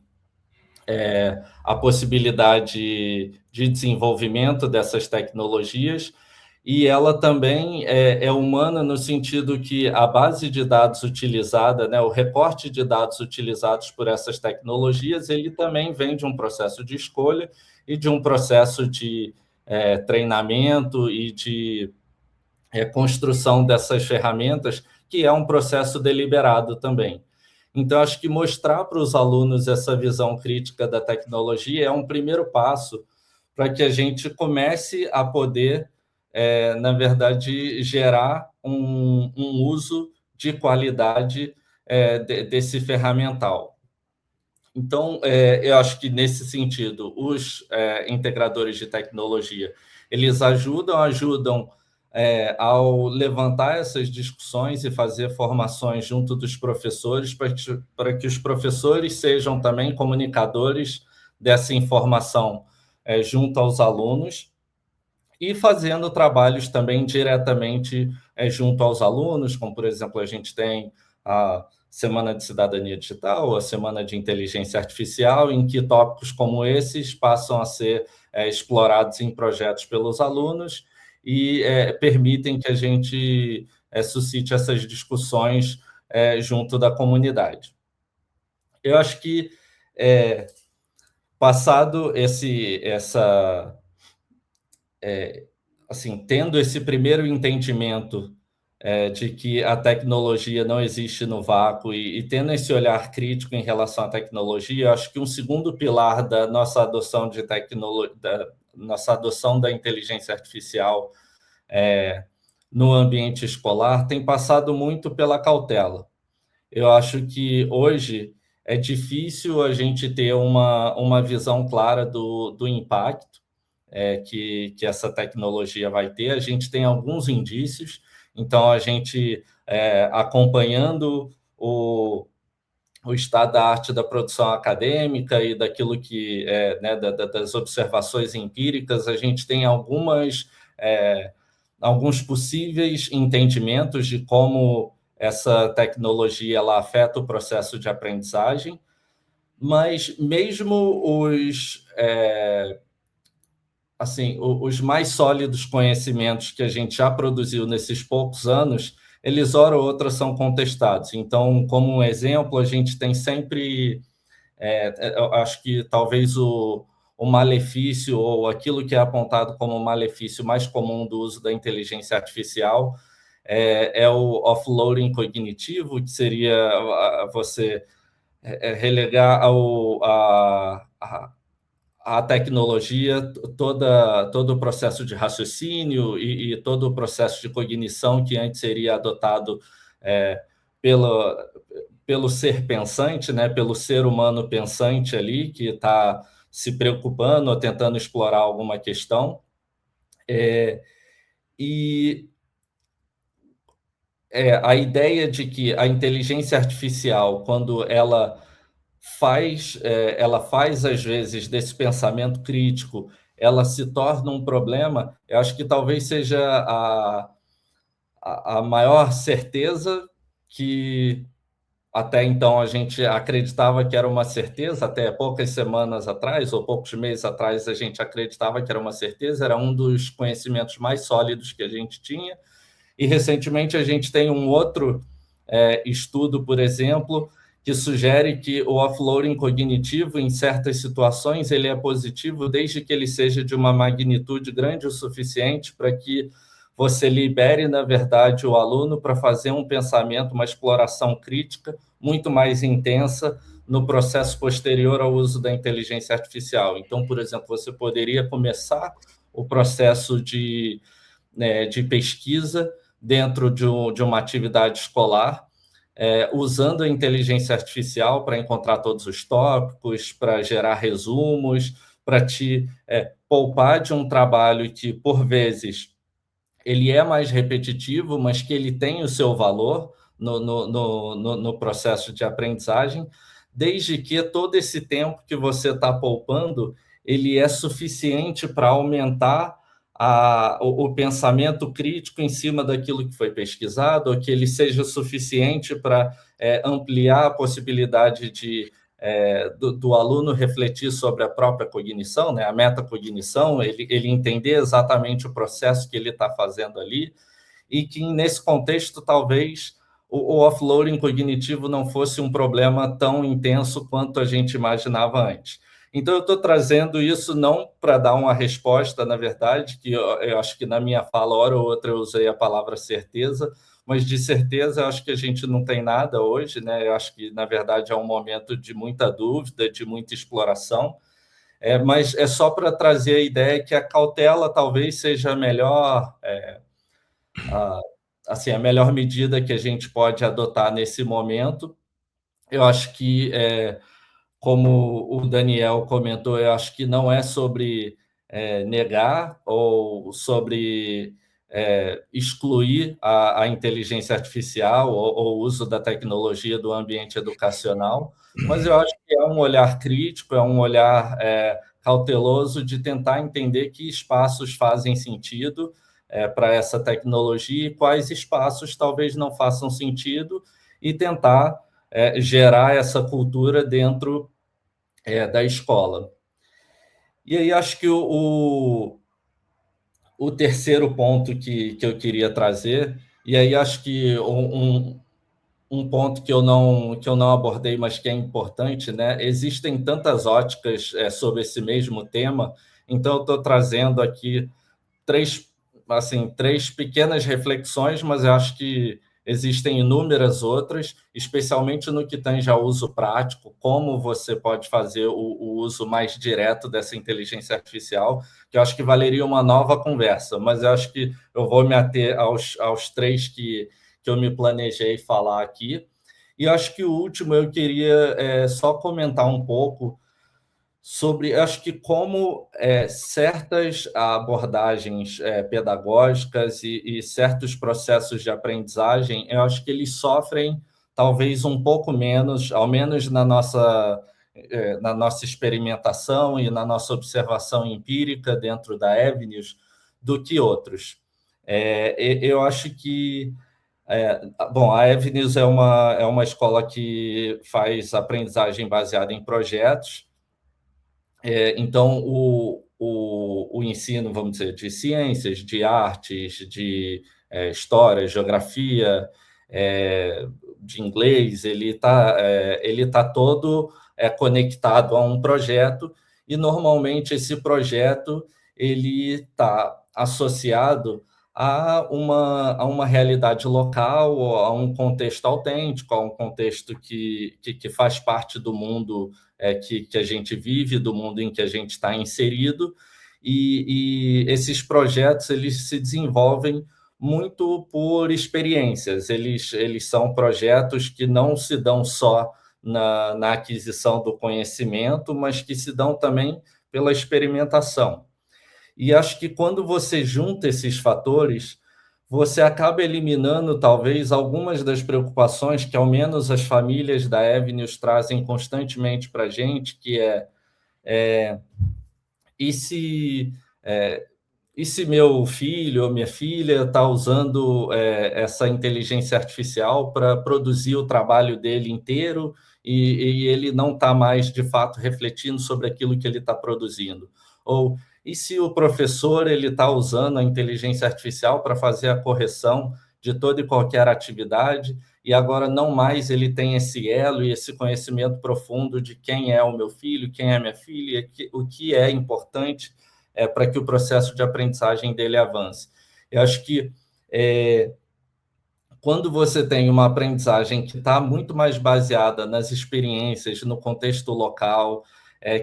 [SPEAKER 4] a possibilidade de desenvolvimento dessas tecnologias, e ela também é humana no sentido que a base de dados utilizada, né, o recorte de dados utilizados por essas tecnologias, ele também vem de um processo de escolha e de um processo de treinamento e de construção dessas ferramentas, que é um processo deliberado também. Então, acho que mostrar para os alunos essa visão crítica da tecnologia é um primeiro passo para que a gente comece a poder, na verdade, gerar um uso de qualidade desse ferramental. Então, eu acho que, nesse sentido, os integradores de tecnologia, eles ajudam ao levantar essas discussões e fazer formações junto dos professores, para que os professores sejam também comunicadores dessa informação junto aos alunos e fazendo trabalhos também diretamente junto aos alunos, como, por exemplo, a gente tem a Semana de Cidadania Digital, a Semana de Inteligência Artificial, em que tópicos como esses passam a ser explorados em projetos pelos alunos e permitem que a gente suscite essas discussões junto da comunidade. Eu acho que, passado tendo esse primeiro entendimento de que a tecnologia não existe no vácuo e tendo esse olhar crítico em relação à tecnologia, eu acho que um segundo pilar da nossa adoção de nossa adoção da inteligência artificial no ambiente escolar tem passado muito pela cautela. Eu acho que hoje é difícil a gente ter uma visão clara do impacto que essa tecnologia vai ter. A gente tem alguns indícios, então a gente acompanhando o estado da arte da produção acadêmica e daquilo que das observações empíricas, a gente tem alguns possíveis entendimentos de como essa tecnologia ela afeta o processo de aprendizagem, mas mesmo os mais sólidos conhecimentos que a gente já produziu nesses poucos anos, eles, hora ou outra, são contestados. Então, como um exemplo, a gente tem sempre, eu acho que talvez o malefício, ou aquilo que é apontado como o malefício mais comum do uso da inteligência artificial, é o offloading cognitivo, que seria você relegar a tecnologia, todo o processo de raciocínio e todo o processo de cognição que antes seria adotado pelo ser pensante, né, pelo ser humano pensante ali, que está se preocupando ou tentando explorar alguma questão. A ideia de que a inteligência artificial, quando ela faz, às vezes, desse pensamento crítico, ela se torna um problema, eu acho que talvez seja a maior certeza que até então a gente acreditava que era uma certeza, até poucas semanas atrás, ou poucos meses atrás, a gente acreditava que era uma certeza, era um dos conhecimentos mais sólidos que a gente tinha. E, recentemente, a gente tem um outro estudo, por exemplo, que sugere que o offloading cognitivo, em certas situações, ele é positivo desde que ele seja de uma magnitude grande o suficiente para que você libere, na verdade, o aluno para fazer um pensamento, uma exploração crítica muito mais intensa no processo posterior ao uso da inteligência artificial. Então, por exemplo, você poderia começar o processo de pesquisa dentro de uma atividade escolar, usando a inteligência artificial para encontrar todos os tópicos, para gerar resumos, para te poupar de um trabalho que, por vezes, ele é mais repetitivo, mas que ele tem o seu valor no processo de aprendizagem, desde que todo esse tempo que você está poupando, ele é suficiente para aumentar o pensamento crítico em cima daquilo que foi pesquisado, ou que ele seja suficiente para ampliar a possibilidade do aluno refletir sobre a própria cognição, né, a metacognição, ele entender exatamente o processo que ele está fazendo ali, e que, nesse contexto, talvez o offloading cognitivo não fosse um problema tão intenso quanto a gente imaginava antes. Então, eu estou trazendo isso não para dar uma resposta, na verdade, que eu acho que na minha fala, hora ou outra, eu usei a palavra certeza, mas de certeza eu acho que a gente não tem nada hoje, né? Eu acho que, na verdade, é um momento de muita dúvida, de muita exploração, mas é só para trazer a ideia que a cautela talvez seja a melhor, a melhor medida que a gente pode adotar nesse momento. Eu acho que, como o Daniel comentou, eu acho que não é sobre negar ou sobre excluir a inteligência artificial ou o uso da tecnologia do ambiente educacional, mas eu acho que é um olhar crítico, é um olhar cauteloso de tentar entender que espaços fazem sentido para essa tecnologia e quais espaços talvez não façam sentido, e tentar gerar essa cultura dentro da escola. E aí acho que o terceiro ponto que eu queria trazer, e aí acho que um ponto que eu não abordei, mas que é importante, né? Existem tantas óticas sobre esse mesmo tema, então eu estou trazendo aqui três pequenas reflexões, mas eu acho que existem inúmeras outras, especialmente no que tange ao uso prático, como você pode fazer o uso mais direto dessa inteligência artificial, que eu acho que valeria uma nova conversa, mas eu acho que eu vou me ater aos três que eu me planejei falar aqui. E eu acho que o último eu queria só comentar um pouco sobre, acho que como certas abordagens pedagógicas e certos processos de aprendizagem, eu acho que eles sofrem talvez um pouco menos, ao menos na nossa experimentação e na nossa observação empírica dentro da Avenues, do que outros. Eu acho que a Avenues é uma escola que faz aprendizagem baseada em projetos. Então, o ensino, vamos dizer, de ciências, de artes, de história, geografia, de inglês, ele tá todo conectado a um projeto, e normalmente esse projeto ele está associado a uma realidade local, a um contexto autêntico, a um contexto que faz parte do mundo que a gente vive, do mundo em que a gente está inserido, e esses projetos eles se desenvolvem muito por experiências, eles são projetos que não se dão só na aquisição do conhecimento, mas que se dão também pela experimentação. E acho que quando você junta esses fatores, você acaba eliminando talvez algumas das preocupações que ao menos as famílias da Avenues trazem constantemente para a gente, que e se meu filho ou minha filha está usando essa inteligência artificial para produzir o trabalho dele inteiro e ele não está mais, de fato, refletindo sobre aquilo que ele está produzindo? Ou e se o professor está usando a inteligência artificial para fazer a correção de toda e qualquer atividade e agora não mais ele tem esse elo e esse conhecimento profundo de quem é o meu filho, quem é a minha filha, o que é importante para que o processo de aprendizagem dele avance. Eu acho que quando você tem uma aprendizagem que está muito mais baseada nas experiências, no contexto local,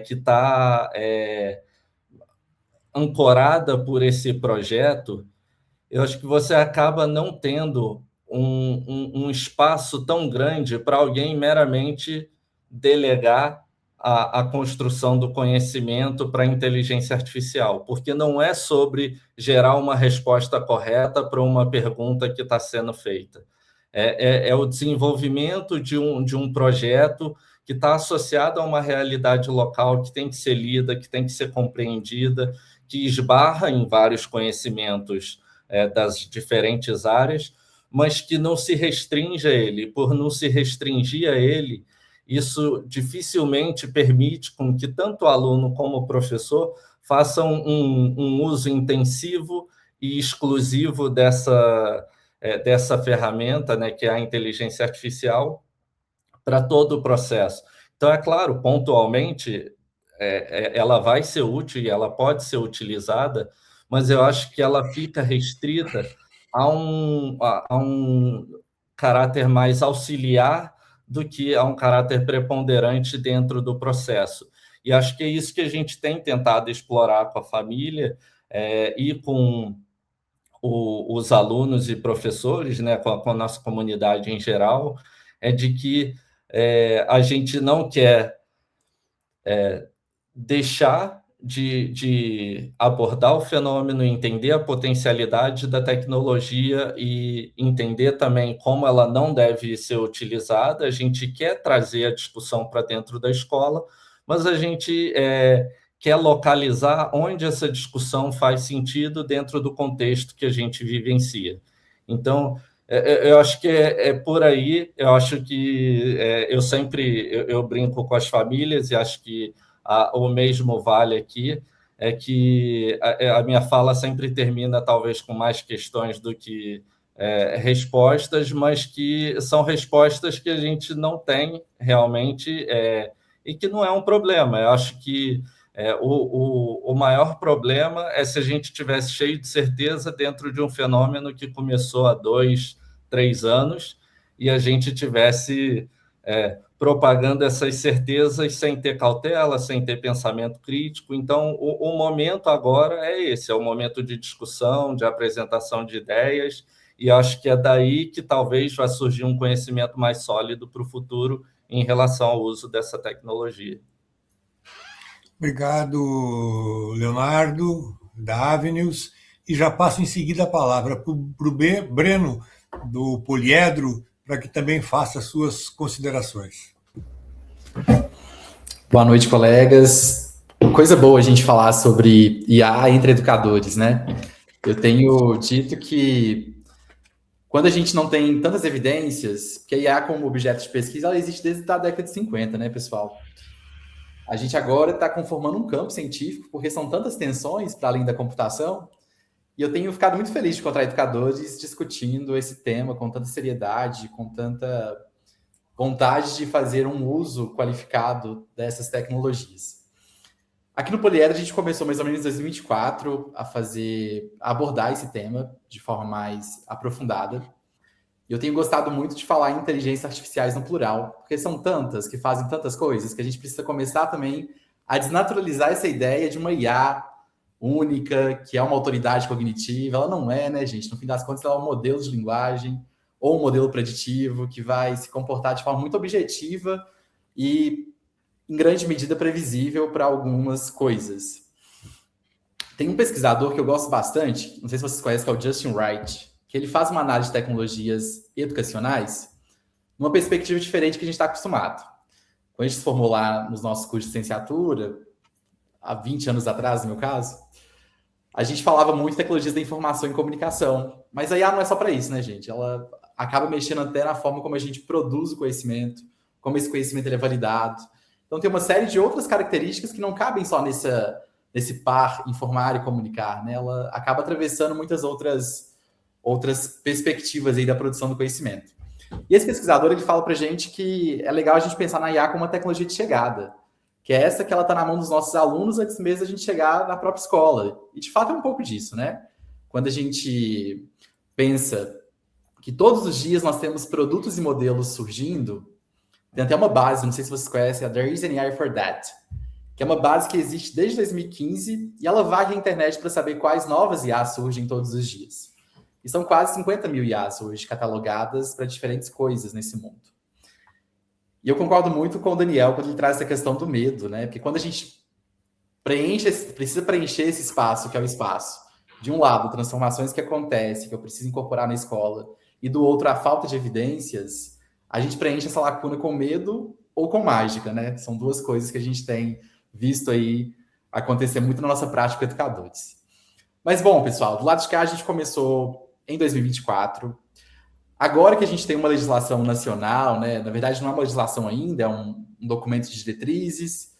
[SPEAKER 4] que está ancorada por esse projeto, eu acho que você acaba não tendo um espaço tão grande para alguém meramente delegar a construção do conhecimento para a inteligência artificial, porque não é sobre gerar uma resposta correta para uma pergunta que está sendo feita. É o desenvolvimento de um projeto que está associado a uma realidade local que tem que ser lida, que tem que ser compreendida, que esbarra em vários conhecimentos das diferentes áreas, mas que não se restringe a ele. Por não se restringir a ele, isso dificilmente permite com que tanto o aluno como o professor façam um uso intensivo e exclusivo dessa ferramenta, né, que é a inteligência artificial, para todo o processo. Então, é claro, pontualmente, ela vai ser útil e ela pode ser utilizada, mas eu acho que ela fica restrita a um caráter mais auxiliar do que a um caráter preponderante dentro do processo. E acho que é isso que a gente tem tentado explorar com a família e com os alunos e professores, né, com a nossa comunidade em geral, de que a gente não quer deixar de abordar o fenômeno, entender a potencialidade da tecnologia e entender também como ela não deve ser utilizada. A gente quer trazer a discussão para dentro da escola, mas a gente quer localizar onde essa discussão faz sentido dentro do contexto que a gente vivencia. Então, eu acho que é por aí. Eu acho que eu brinco com as famílias e acho que o mesmo vale aqui, é que a minha fala sempre termina talvez com mais questões do que respostas, mas que são respostas que a gente não tem realmente e que não é um problema. Eu acho que o maior problema é se a gente tivesse cheio de certeza dentro de um fenômeno que começou há 2, 3 anos e a gente tivesse propagando essas certezas sem ter cautela, sem ter pensamento crítico. Então, o momento agora é esse, é o momento de discussão, de apresentação de ideias, e acho que é daí que talvez vai surgir um conhecimento mais sólido para o futuro em relação ao uso dessa tecnologia.
[SPEAKER 2] Obrigado, Leonardo, da Avenues, e já passo em seguida a palavra para o Breno, do Poliedro, para que também faça suas considerações.
[SPEAKER 5] Boa noite, colegas. Coisa boa a gente falar sobre IA entre educadores, né? Eu tenho dito que quando a gente não tem tantas evidências, porque a IA como objeto de pesquisa, ela existe desde a década de 50, né, pessoal? A gente agora está conformando um campo científico, porque são tantas tensões para além da computação, e eu tenho ficado muito feliz de encontrar educadores discutindo esse tema com tanta seriedade, com tanta vontade de fazer um uso qualificado dessas tecnologias. Aqui no Poliedro a gente começou mais ou menos em 2024 a abordar esse tema de forma mais aprofundada. E eu tenho gostado muito de falar em inteligências artificiais no plural, porque são tantas que fazem tantas coisas que a gente precisa começar também a desnaturalizar essa ideia de uma IA única, que é uma autoridade cognitiva. Ela não é, né, gente? No fim das contas, ela é um modelo de linguagem ou um modelo preditivo que vai se comportar de forma muito objetiva e, em grande medida, previsível para algumas coisas. Tem um pesquisador que eu gosto bastante, não sei se vocês conhecem, que é o Justin Wright, que ele faz uma análise de tecnologias educacionais numa perspectiva diferente que a gente está acostumado. Quando a gente se formou lá nos nossos cursos de licenciatura, há 20 anos atrás, no meu caso, a gente falava muito de tecnologias da informação e comunicação. Mas a IA não é só para isso, né, gente? Ela acaba mexendo até na forma como a gente produz o conhecimento, como esse conhecimento ele é validado. Então, tem uma série de outras características que não cabem só nesse par informar e comunicar, né? Ela acaba atravessando muitas outras perspectivas aí da produção do conhecimento. E esse pesquisador, ele fala para a gente que é legal a gente pensar na IA como uma tecnologia de chegada, que é essa que ela está na mão dos nossos alunos antes mesmo da gente chegar na própria escola. E, de fato, é um pouco disso, né? Quando a gente pensa que todos os dias nós temos produtos e modelos surgindo, tem até uma base, não sei se vocês conhecem, a There is an AI for That, que é uma base que existe desde 2015 e ela varre a internet para saber quais novas IAs surgem todos os dias. E são quase 50 mil IAs hoje catalogadas para diferentes coisas nesse mundo. E eu concordo muito com o Daniel quando ele traz essa questão do medo, né? Porque quando a gente precisa preencher esse espaço, que é o espaço, de um lado, transformações que acontecem, que eu preciso incorporar na escola, e do outro, a falta de evidências, a gente preenche essa lacuna com medo ou com mágica, né? São duas coisas que a gente tem visto aí acontecer muito na nossa prática de educadores. Mas, bom, pessoal, do lado de cá a gente começou em 2024. Agora que a gente tem uma legislação nacional, né? Na verdade, não é uma legislação ainda, é um documento de diretrizes.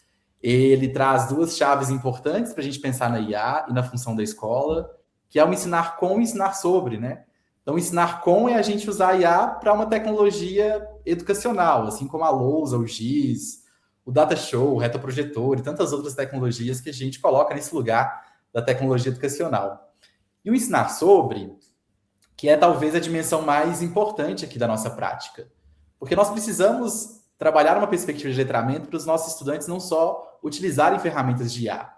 [SPEAKER 5] Ele traz duas chaves importantes para a gente pensar na IA e na função da escola, que é o ensinar com e ensinar sobre, né? Então, ensinar com é a gente usar a IA para uma tecnologia educacional, assim como a Lousa, o GIS, o Data Show, o Retroprojetor e tantas outras tecnologias que a gente coloca nesse lugar da tecnologia educacional. E o ensinar sobre, que é talvez a dimensão mais importante aqui da nossa prática. Porque nós precisamos trabalhar uma perspectiva de letramento para os nossos estudantes não só utilizarem ferramentas de IA,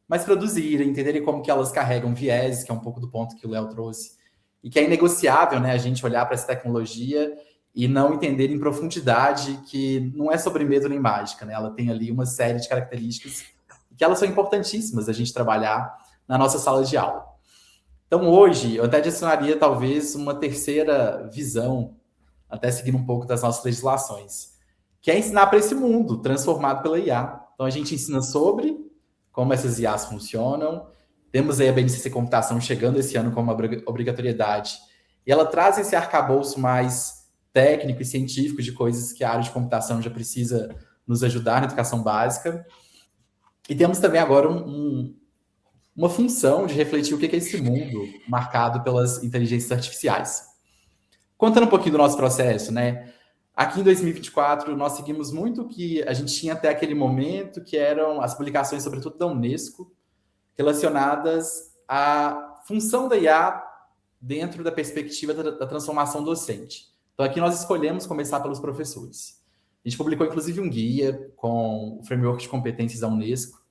[SPEAKER 5] mas produzirem, entenderem como que elas carregam vieses, que é um pouco do ponto que o Léo trouxe, e que é inegociável, né, a gente olhar para essa tecnologia e não entender em profundidade que não é sobre medo nem mágica, né? Ela tem ali uma série de características que elas são importantíssimas a gente trabalhar na nossa sala de aula. Então, hoje, eu até adicionaria, talvez, uma terceira visão, até seguindo um pouco das nossas legislações, que é ensinar para esse mundo transformado pela IA. Então, a gente ensina sobre como essas IAs funcionam. Temos aí a BNCC Computação chegando esse ano com uma obrigatoriedade. E ela traz esse arcabouço mais técnico e científico de coisas que a área de computação já precisa nos ajudar na educação básica. E temos também agora uma função de refletir o que é esse mundo marcado pelas inteligências artificiais. Contando um pouquinho do nosso processo, né? Aqui em 2024, nós seguimos muito o que a gente tinha até aquele momento, que eram as publicações, sobretudo da Unesco, relacionadas à função da IA dentro da perspectiva da transformação docente. Então, aqui nós escolhemos começar pelos professores. A gente publicou, inclusive, um guia com o framework de competências da Unesco.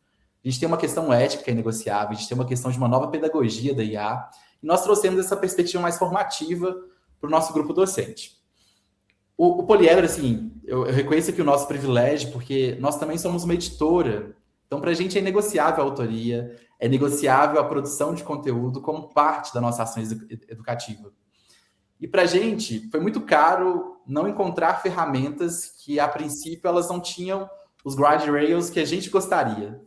[SPEAKER 5] A gente tem uma questão ética que é negociável, a gente tem uma questão de uma nova pedagogia da IA, e nós trouxemos essa perspectiva mais formativa para o nosso grupo docente. O Poliedro, assim, eu reconheço aqui o nosso privilégio, porque nós também somos uma editora, então para a gente é negociável a autoria, é negociável a produção de conteúdo como parte da nossa ação educativa. E para a gente foi muito caro não encontrar ferramentas que, a princípio, elas não tinham os guardrails que a gente gostaria.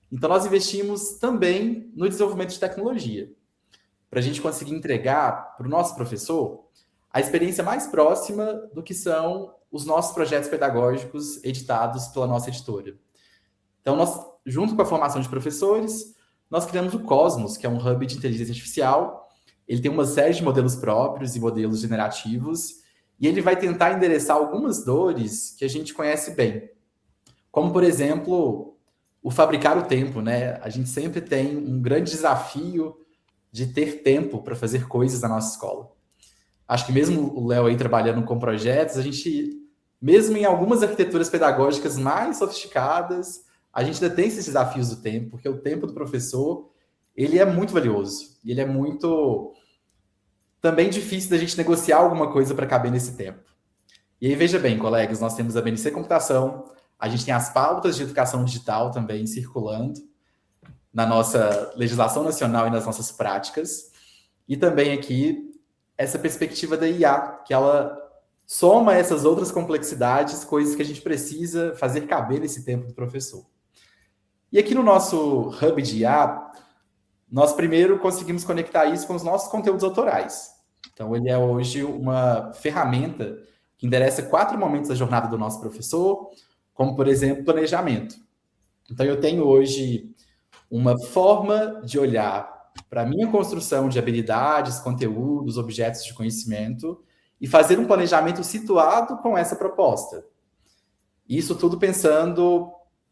[SPEAKER 5] Então, nós investimos também no desenvolvimento de tecnologia, para a gente conseguir entregar para o nosso professor a experiência mais próxima do que são os nossos projetos pedagógicos editados pela nossa editora. Então, nós, junto com a formação de professores, nós criamos o Cosmos, que é um hub de inteligência artificial. Ele tem uma série de modelos próprios e modelos generativos, e ele vai tentar endereçar algumas dores que a gente conhece bem, como, por exemplo, o fabricar o tempo, né? A gente sempre tem um grande desafio de ter tempo para fazer coisas na nossa escola. Acho que mesmo o Léo aí trabalhando com projetos, a gente, mesmo em algumas arquiteturas pedagógicas mais sofisticadas, a gente ainda tem esses desafios do tempo, porque o tempo do professor, ele é muito valioso, e ele é muito também difícil da gente negociar alguma coisa para caber nesse tempo. E aí, veja bem, colegas, nós temos a BNC Computação, a gente tem as pautas de educação digital também circulando na nossa legislação nacional e nas nossas práticas, e também aqui essa perspectiva da IA, que ela soma essas outras complexidades, coisas que a gente precisa fazer caber nesse tempo do professor. E aqui no nosso hub de IA, nós primeiro conseguimos conectar isso com os nossos conteúdos autorais. Então, ele é hoje uma ferramenta que endereça 4 momentos da jornada do nosso professor, como, por exemplo, planejamento. Então, eu tenho hoje uma forma de olhar para a minha construção de habilidades, conteúdos, objetos de conhecimento e fazer um planejamento situado com essa proposta. Isso tudo pensando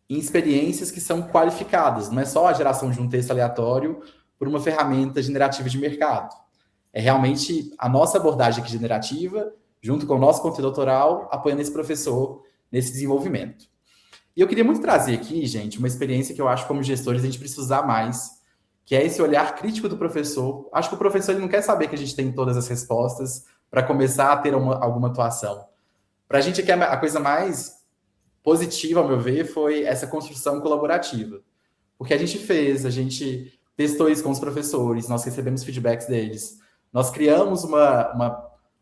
[SPEAKER 5] em experiências que são qualificadas, não é só a geração de um texto aleatório por uma ferramenta generativa de mercado. É realmente a nossa abordagem aqui generativa, junto com o nosso conteúdo autoral, apoiando esse professor nesse desenvolvimento. E eu queria muito trazer aqui, gente, uma experiência que eu acho que como gestores a gente precisa usar mais, que é esse olhar crítico do professor. Acho que o professor ele não quer saber que a gente tem todas as respostas para começar a ter alguma atuação. Para a gente aqui, a coisa mais positiva, ao meu ver, foi essa construção colaborativa. Porque a gente testou isso com os professores, nós recebemos feedbacks deles, nós criamos um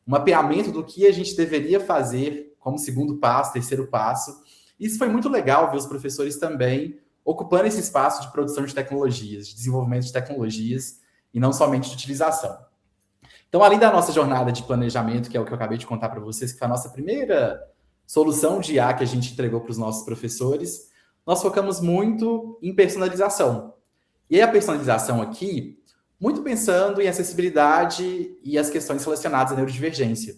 [SPEAKER 5] mapeamento do que a gente deveria fazer como segundo passo, terceiro passo. Isso foi muito legal ver os professores também ocupando esse espaço de produção de tecnologias, de desenvolvimento de tecnologias, e não somente de utilização. Então, além da nossa jornada de planejamento, que é o que eu acabei de contar para vocês, que foi a nossa primeira solução de IA que a gente entregou para os nossos professores, nós focamos muito em personalização. E aí a personalização aqui, muito pensando em acessibilidade e as questões relacionadas à neurodivergência.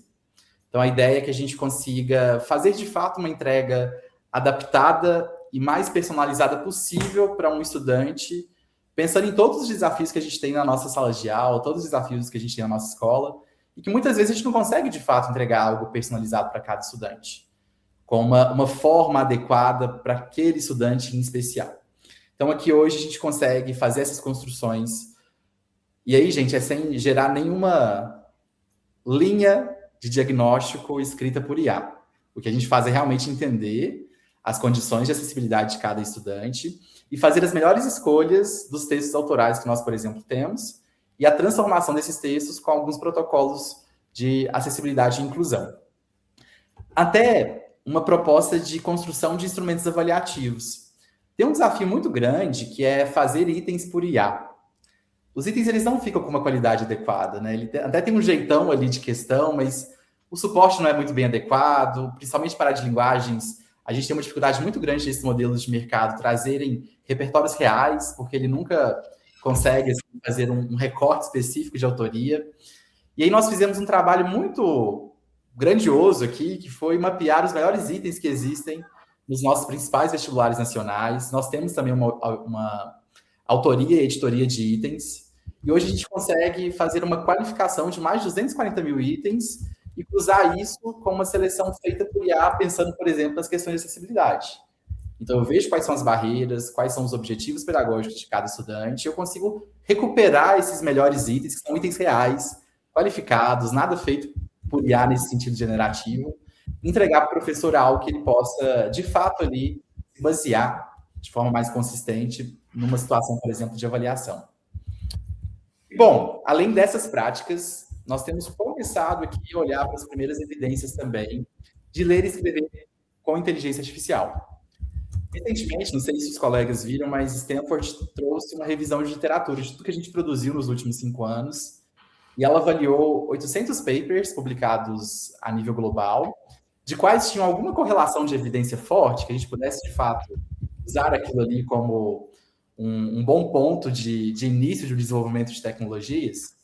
[SPEAKER 5] Então, a ideia é que a gente consiga fazer, de fato, uma entrega adaptada e mais personalizada possível para um estudante, pensando em todos os desafios que a gente tem na nossa sala de aula, todos os desafios que a gente tem na nossa escola, e que muitas vezes a gente não consegue, de fato, entregar algo personalizado para cada estudante, com uma forma adequada para aquele estudante em especial. Então, aqui hoje a gente consegue fazer essas construções, e aí, gente, é sem gerar nenhuma linha de diagnóstico escrita por IA. O que a gente faz é realmente entender as condições de acessibilidade de cada estudante e fazer as melhores escolhas dos textos autorais que nós, por exemplo, temos, e a transformação desses textos com alguns protocolos de acessibilidade e inclusão. Até uma proposta de construção de instrumentos avaliativos. Tem um desafio muito grande, que é fazer itens por IA. Os itens eles não ficam com uma qualidade adequada, né? Ele até tem um jeitão ali de questão, mas o suporte não é muito bem adequado, principalmente para de linguagens. A gente tem uma dificuldade muito grande desses modelos de mercado trazerem repertórios reais, porque ele nunca consegue assim, fazer um recorte específico de autoria. E aí nós fizemos um trabalho muito grandioso aqui, que foi mapear os melhores itens que existem nos nossos principais vestibulares nacionais. Nós temos também uma autoria e editoria de itens, e hoje a gente consegue fazer uma qualificação de mais de 240 mil itens e cruzar isso com uma seleção feita por IA, pensando, por exemplo, nas questões de acessibilidade. Então, eu vejo quais são as barreiras, quais são os objetivos pedagógicos de cada estudante, e eu consigo recuperar esses melhores itens, que são itens reais, qualificados, nada feito por IA nesse sentido generativo, entregar para o professor algo que ele possa, de fato, ali, se basear de forma mais consistente numa situação, por exemplo, de avaliação. Bom, além dessas práticas, nós temos começado aqui a olhar para as primeiras evidências também de ler e escrever com inteligência artificial. Recentemente, não sei se os colegas viram, mas Stanford trouxe uma revisão de literatura de tudo que a gente produziu nos últimos 5 anos, e ela avaliou 800 papers publicados a nível global, de quais tinham alguma correlação de evidência forte, que a gente pudesse, de fato, usar aquilo ali como um bom ponto de início de desenvolvimento de tecnologias.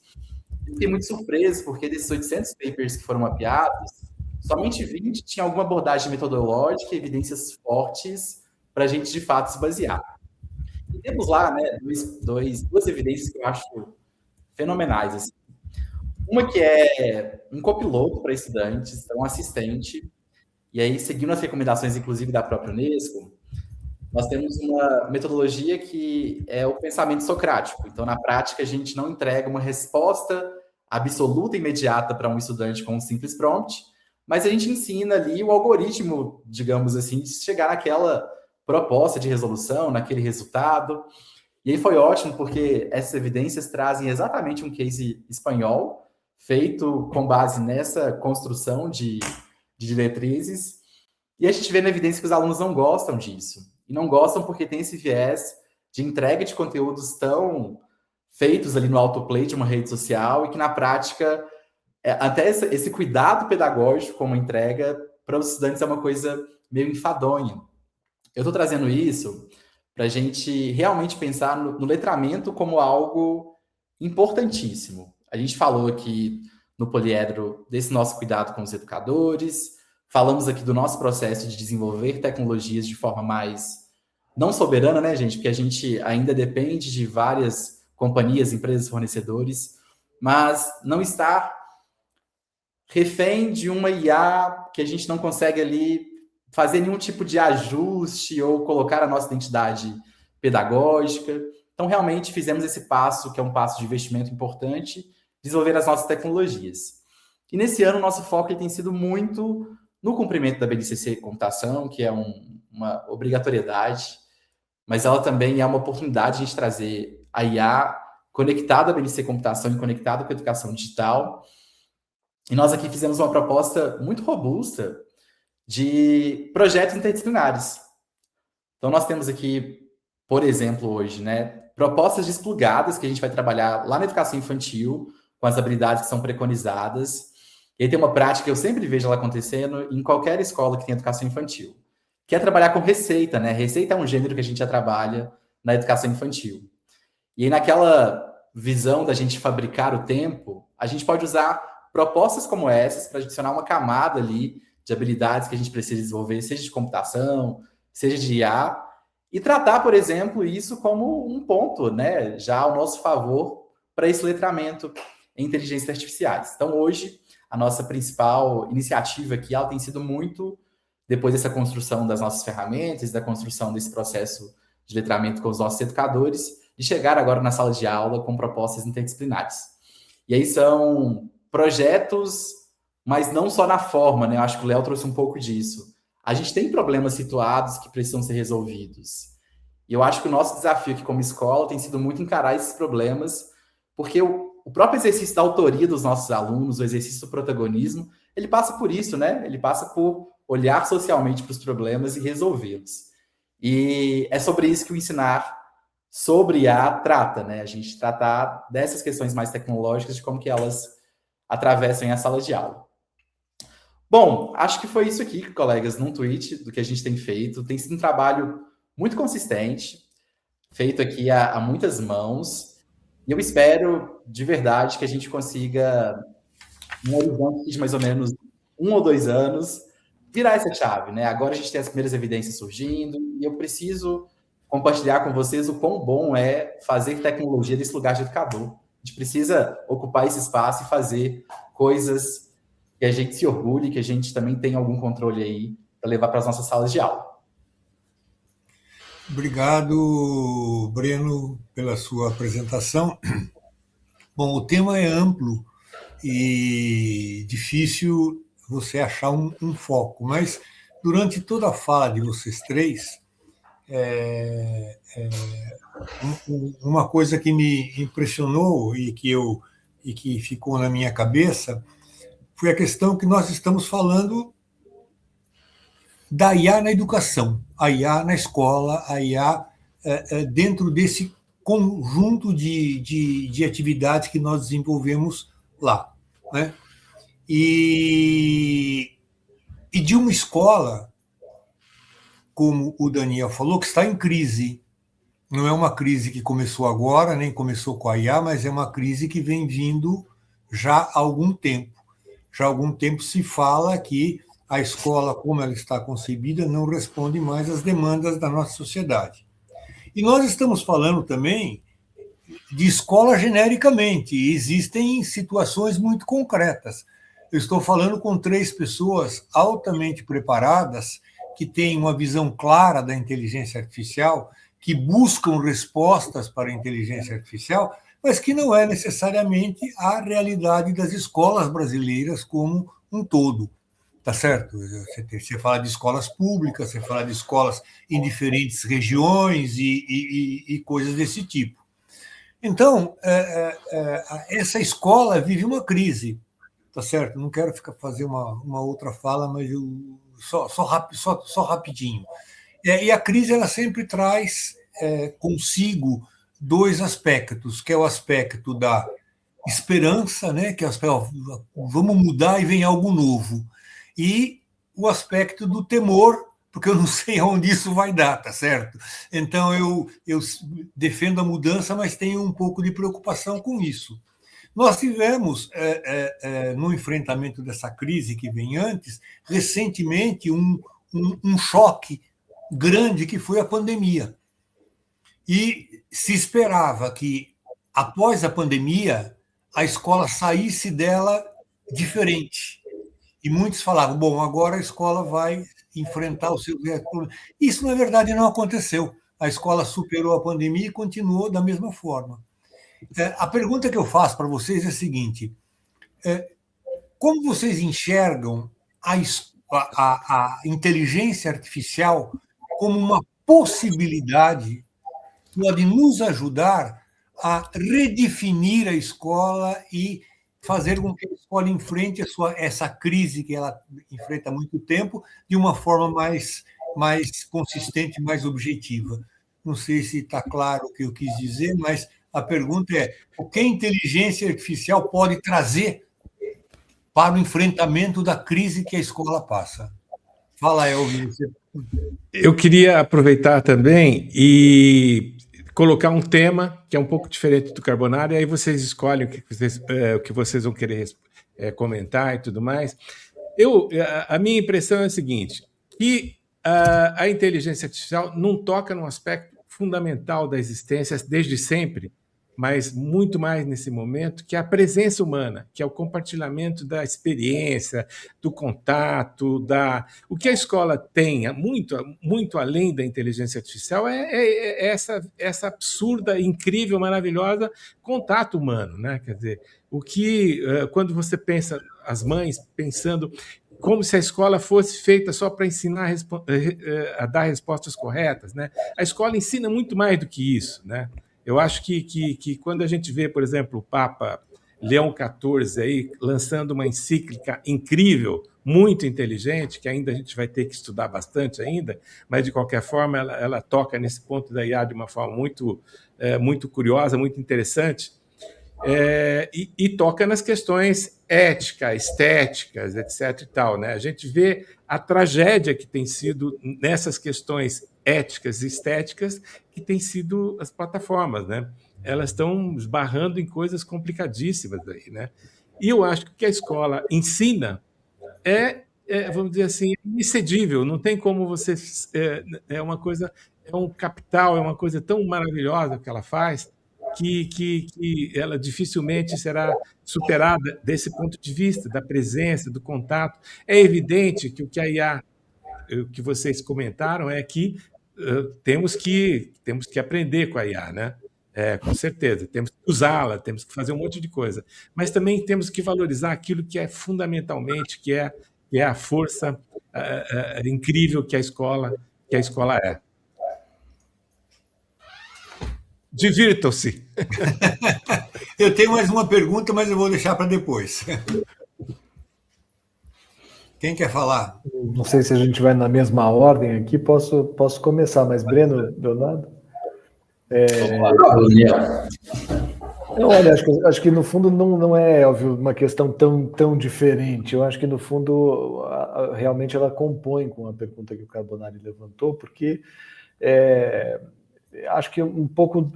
[SPEAKER 5] Fiquei muito surpreso, porque desses 800 papers que foram mapeados, somente 20 tinham alguma abordagem metodológica e evidências fortes para a gente, de fato, se basear. temos lá, né, duas evidências que eu acho fenomenais. Assim. Uma que é um copiloto para estudantes, então um assistente, e aí, seguindo as recomendações, inclusive, da própria Unesco, nós temos uma metodologia que é o pensamento socrático. Então, na prática, a gente não entrega uma resposta absoluta e imediata para um estudante com um simples prompt, mas a gente ensina ali o algoritmo, digamos assim, de chegar naquela proposta de resolução, naquele resultado. E aí foi ótimo, porque essas evidências trazem exatamente um case espanhol, feito com base nessa construção de diretrizes, e a gente vê na evidência que os alunos não gostam disso. E não gostam porque tem esse viés de entrega de conteúdos tão feitos ali no autoplay de uma rede social e que, na prática, até esse cuidado pedagógico como entrega para os estudantes é uma coisa meio enfadonha. Eu estou trazendo isso para a gente realmente pensar no letramento como algo importantíssimo. A gente falou aqui no Poliedro desse nosso cuidado com os educadores, falamos aqui do nosso processo de desenvolver tecnologias de forma mais não soberana, né, gente? Porque a gente ainda depende de várias companhias, empresas, fornecedores, mas não está refém de uma IA que a gente não consegue ali fazer nenhum tipo de ajuste ou colocar a nossa identidade pedagógica. Então, realmente, fizemos esse passo, que é um passo de investimento importante, desenvolver as nossas tecnologias. E nesse ano, o nosso foco tem sido muito no cumprimento da BNCC Computação, que é uma obrigatoriedade, mas ela também é uma oportunidade de a gente trazer a IA conectada à BNCC Computação e conectada com a educação digital. E nós aqui fizemos uma proposta muito robusta de projetos interdisciplinares. Então, nós temos aqui, por exemplo, hoje, né, propostas desplugadas que a gente vai trabalhar lá na educação infantil, com as habilidades que são preconizadas. E aí tem uma prática que eu sempre vejo ela acontecendo em qualquer escola que tem educação infantil, que é trabalhar com receita, né? Receita é um gênero que a gente já trabalha na educação infantil. E aí, naquela visão da gente fabricar o tempo, a gente pode usar propostas como essas para adicionar uma camada ali de habilidades que a gente precisa desenvolver, seja de computação, seja de IA, e tratar, por exemplo, isso como um ponto, né, já ao nosso favor para esse letramento em inteligências artificiais. Então, hoje, a nossa principal iniciativa aqui, ela tem sido muito, depois dessa construção das nossas ferramentas, da construção desse processo de letramento com os nossos educadores, de chegar agora na sala de aula com propostas interdisciplinares. E aí são projetos, mas não só na forma, né? Eu acho que o Léo trouxe um pouco disso. A gente tem problemas situados que precisam ser resolvidos. E eu acho que o nosso desafio aqui como escola tem sido muito encarar esses problemas, porque o próprio exercício da autoria dos nossos alunos, o exercício do protagonismo, ele passa por isso, né? Ele passa por olhar socialmente para os problemas e resolvê-los. E é sobre isso que o ensinar sobre IA trata, né? A gente tratar dessas questões mais tecnológicas, de como que elas atravessam a sala de aula. Bom, acho que foi isso aqui, colegas, num tweet do que a gente tem feito. Tem sido um trabalho muito consistente, feito aqui a muitas mãos. E eu espero, de verdade, que a gente consiga, num horizonte de mais ou menos 1 ou 2 anos, virar essa chave, né? Agora a gente tem as primeiras evidências surgindo e eu preciso compartilhar com vocês o quão bom é fazer tecnologia desse lugar de educador. A gente precisa ocupar esse espaço e fazer coisas que a gente se orgulhe, que a gente também tem algum controle aí para levar para as nossas salas de aula.
[SPEAKER 2] Obrigado, Breno, pela sua apresentação. Bom, o tema é amplo e difícil você achar um foco, mas durante toda a fala de vocês três, uma coisa que me impressionou e que ficou na minha cabeça foi a questão que nós estamos falando da IA na educação, a IA na escola, a IA dentro desse conjunto de atividades que nós desenvolvemos lá, né? E de uma escola, como o Daniel falou, que está em crise. Não é uma crise que começou agora, nem começou com a IA, mas é uma crise que vem vindo já há algum tempo. Já há algum tempo se fala que a escola, como ela está concebida, não responde mais às demandas da nossa sociedade. E nós estamos falando também de escola genericamente, e existem situações muito concretas. Eu estou falando com 3 pessoas altamente preparadas, que têm uma visão clara da inteligência artificial, que buscam respostas para a inteligência artificial, mas que não é necessariamente a realidade das escolas brasileiras como um todo. Tá certo? Você fala de escolas públicas, você fala de escolas em diferentes regiões e coisas desse tipo. Então, essa escola vive uma crise, tá certo? Não quero fazer uma outra fala, mas só rapidinho. E a crise ela sempre traz consigo 2 aspectos, que é o aspecto da esperança, né? Que é o aspecto, vamos mudar e vem algo novo, e o aspecto do temor, porque eu não sei aonde isso vai dar, tá certo? Então eu defendo a mudança, mas tenho um pouco de preocupação com isso. Nós tivemos, no enfrentamento dessa crise que vem antes, recentemente um choque grande que foi a pandemia. E se esperava que, após a pandemia, a escola saísse dela diferente. E muitos falavam, bom, agora a escola vai enfrentar os seus problemas. Isso, na verdade, não aconteceu. A escola superou a pandemia e continuou da mesma forma. A pergunta que eu faço para vocês é a seguinte: como vocês enxergam a inteligência artificial como uma possibilidade que pode nos ajudar a redefinir a escola e fazer com que a escola enfrente essa crise que ela enfrenta há muito tempo de uma forma mais consistente, mais objetiva? Não sei se está claro o que eu quis dizer, mas a pergunta é: o que a inteligência artificial pode trazer para o enfrentamento da crise que a escola passa? Fala, Elvio.
[SPEAKER 1] Eu queria aproveitar também e colocar um tema que é um pouco diferente do Carbonari, aí vocês escolhem o que vocês vão querer comentar e tudo mais. A minha impressão é a seguinte, que a inteligência artificial não toca num aspecto fundamental da existência desde sempre, mas muito mais nesse momento, que é a presença humana, que é o compartilhamento da experiência, do contato, o que a escola tem, muito além da inteligência artificial, é essa absurda, incrível, maravilhosa contato humano, né? Quer dizer, quando você pensa, as mães pensando como se a escola fosse feita só para ensinar a dar respostas corretas, né? A escola ensina muito mais do que isso, né? Eu acho que quando a gente vê, por exemplo, o Papa Leão XIV aí lançando uma encíclica incrível, muito inteligente, que ainda a gente vai ter que estudar bastante ainda, mas de qualquer forma ela toca nesse ponto da IA de uma forma muito curiosa, muito interessante, e toca nas questões éticas, estéticas, etc. e tal, né? A gente vê a tragédia que tem sido nessas questões éticas e estéticas que tem sido as plataformas, né? Elas estão esbarrando em coisas complicadíssimas aí, né? E eu acho que o que a escola ensina vamos dizer assim, inexcedível, não tem como você... É uma coisa, é um capital, é uma coisa tão maravilhosa que ela faz, que ela dificilmente será superada desse ponto de vista, da presença, do contato. É evidente que o que a IA, o que vocês comentaram, é que temos que aprender com a IA, né? Com certeza, temos que usá-la, temos que fazer um monte de coisa, mas também temos que valorizar aquilo que é fundamentalmente, que é a força incrível que a escola é. Divirtam-se.
[SPEAKER 2] Eu tenho mais uma pergunta, mas eu vou deixar para depois. Quem quer falar?
[SPEAKER 3] Não sei se a gente vai na mesma ordem aqui, posso começar, mas Breno, Leonardo? Olha, acho que no fundo não é, óbvio, uma questão tão diferente. Eu acho que no fundo realmente ela compõe com a pergunta que o Carbonari levantou, porque acho que um pouco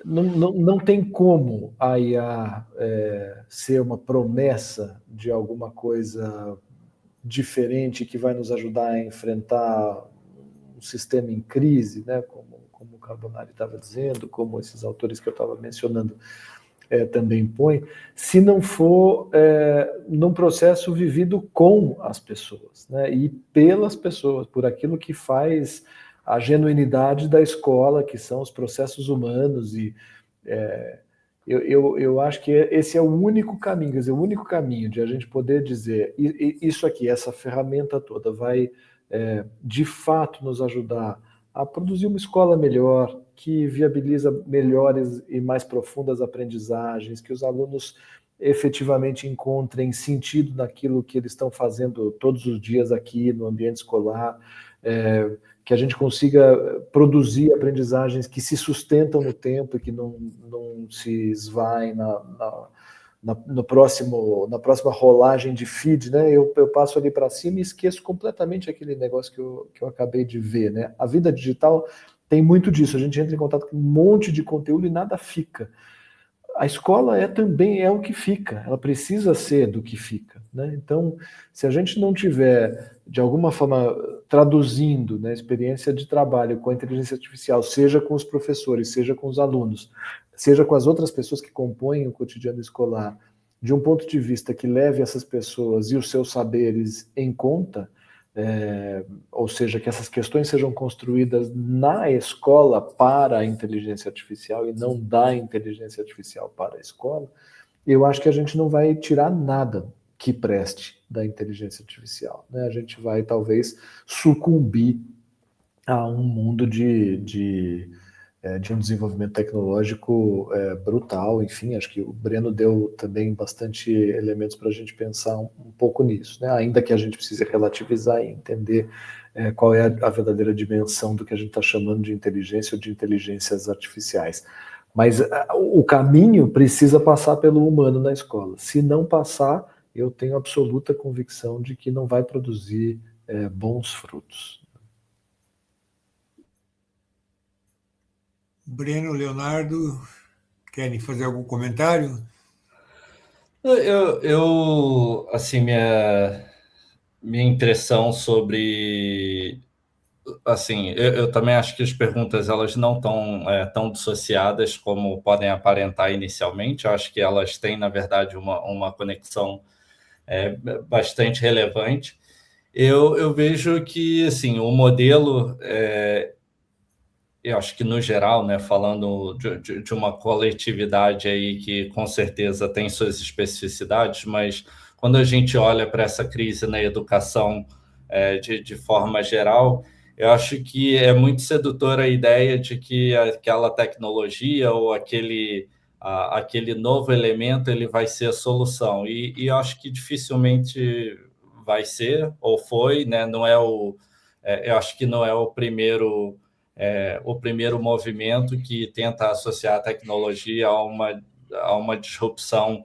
[SPEAKER 3] não tem como a IA ser uma promessa de alguma coisa diferente que vai nos ajudar a enfrentar um sistema em crise, né, como como o Carbonari estava dizendo, como esses autores que eu estava mencionando também põem, se não for num processo vivido com as pessoas, né, e pelas pessoas, por aquilo que faz a genuinidade da escola, que são os processos humanos. E eu acho que esse é o único caminho, quer dizer, o único caminho de a gente poder dizer isso aqui, essa ferramenta toda vai de fato nos ajudar a produzir uma escola melhor, que viabiliza melhores e mais profundas aprendizagens, que os alunos efetivamente encontrem sentido naquilo que eles estão fazendo todos os dias aqui no ambiente escolar, que a gente consiga produzir aprendizagens que se sustentam no tempo e que não se esvaem na próxima rolagem de feed, né? Eu passo ali para cima e esqueço completamente aquele negócio que eu acabei de ver, né? A vida digital tem muito disso, a gente entra em contato com um monte de conteúdo e nada fica. A escola também é o que fica, ela precisa ser do que fica, né? Então, se a gente não tiver, de alguma forma, traduzindo, né, a experiência de trabalho com a inteligência artificial, seja com os professores, seja com os alunos, seja com as outras pessoas que compõem o cotidiano escolar, de um ponto de vista que leve essas pessoas e os seus saberes em conta, ou seja, que essas questões sejam construídas na escola para a inteligência artificial e não da inteligência artificial para a escola, eu acho que a gente não vai tirar nada que preste da inteligência artificial, né? A gente vai talvez sucumbir a um mundo de um desenvolvimento tecnológico brutal. Enfim, acho que o Breno deu também bastante elementos para a gente pensar um pouco nisso, né? Ainda que a gente precise relativizar e entender qual é a verdadeira dimensão do que a gente está chamando de inteligência ou de inteligências artificiais. Mas o caminho precisa passar pelo humano na escola. Se não passar, eu tenho absoluta convicção de que não vai produzir bons frutos.
[SPEAKER 2] Breno, Leonardo, querem fazer algum comentário?
[SPEAKER 4] Assim, minha impressão sobre, assim, eu também acho que as perguntas elas não estão tão dissociadas como podem aparentar inicialmente. Eu acho que elas têm, na verdade, uma conexão bastante relevante. Eu vejo que, assim, o modelo, eu acho que no geral, né, falando de uma coletividade aí que com certeza tem suas especificidades, mas quando a gente olha para essa crise na educação de forma geral, eu acho que é muito sedutora a ideia de que aquela tecnologia ou aquele novo elemento ele vai ser a solução. E eu acho que dificilmente vai ser, ou foi, né? Não é eu acho que não é o primeiro movimento que tenta associar a tecnologia a uma disrupção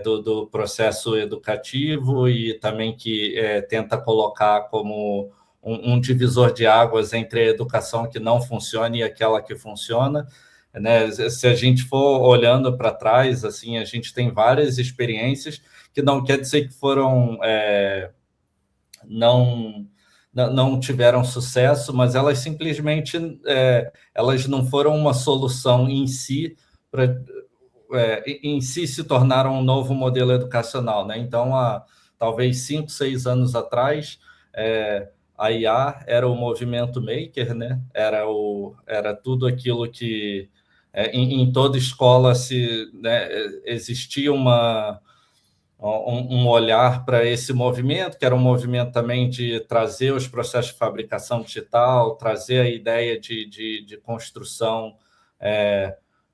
[SPEAKER 4] do processo educativo e também que tenta colocar como um divisor de águas entre a educação que não funciona e aquela que funciona, né? Se a gente for olhando para trás, assim, a gente tem várias experiências que não quer dizer que foram não tiveram sucesso, mas elas simplesmente elas não foram uma solução em si em si se tornaram um novo modelo educacional, né? Então, há talvez 5, 6 anos atrás, a IA era o movimento maker, né? Era tudo aquilo que em toda escola existia um olhar para esse movimento, que era um movimento também de trazer os processos de fabricação digital, trazer a ideia de construção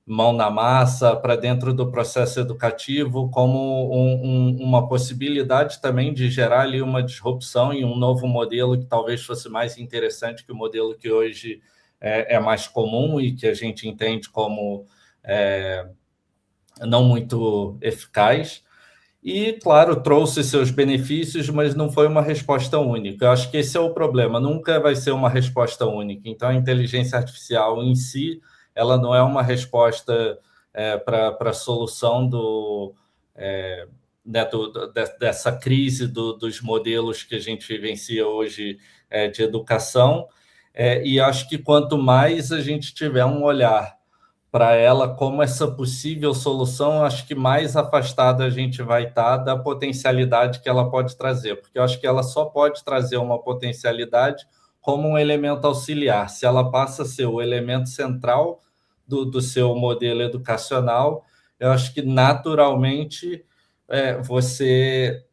[SPEAKER 4] mão na massa para dentro do processo educativo, como uma possibilidade também de gerar ali uma disrupção e um novo modelo que talvez fosse mais interessante que o modelo que hoje é mais comum e que a gente entende como não muito eficaz. E, claro, trouxe seus benefícios, mas não foi uma resposta única. Eu acho que esse é o problema, nunca vai ser uma resposta única. Então, a inteligência artificial em si, ela não é uma resposta para a solução dessa crise dos modelos que a gente vivencia hoje de educação. E acho que quanto mais a gente tiver um olhar para ela como essa possível solução, acho que mais afastada a gente vai estar da potencialidade que ela pode trazer, porque eu acho que ela só pode trazer uma potencialidade como um elemento auxiliar. Se ela passa a ser o elemento central do seu modelo educacional, eu acho que naturalmente você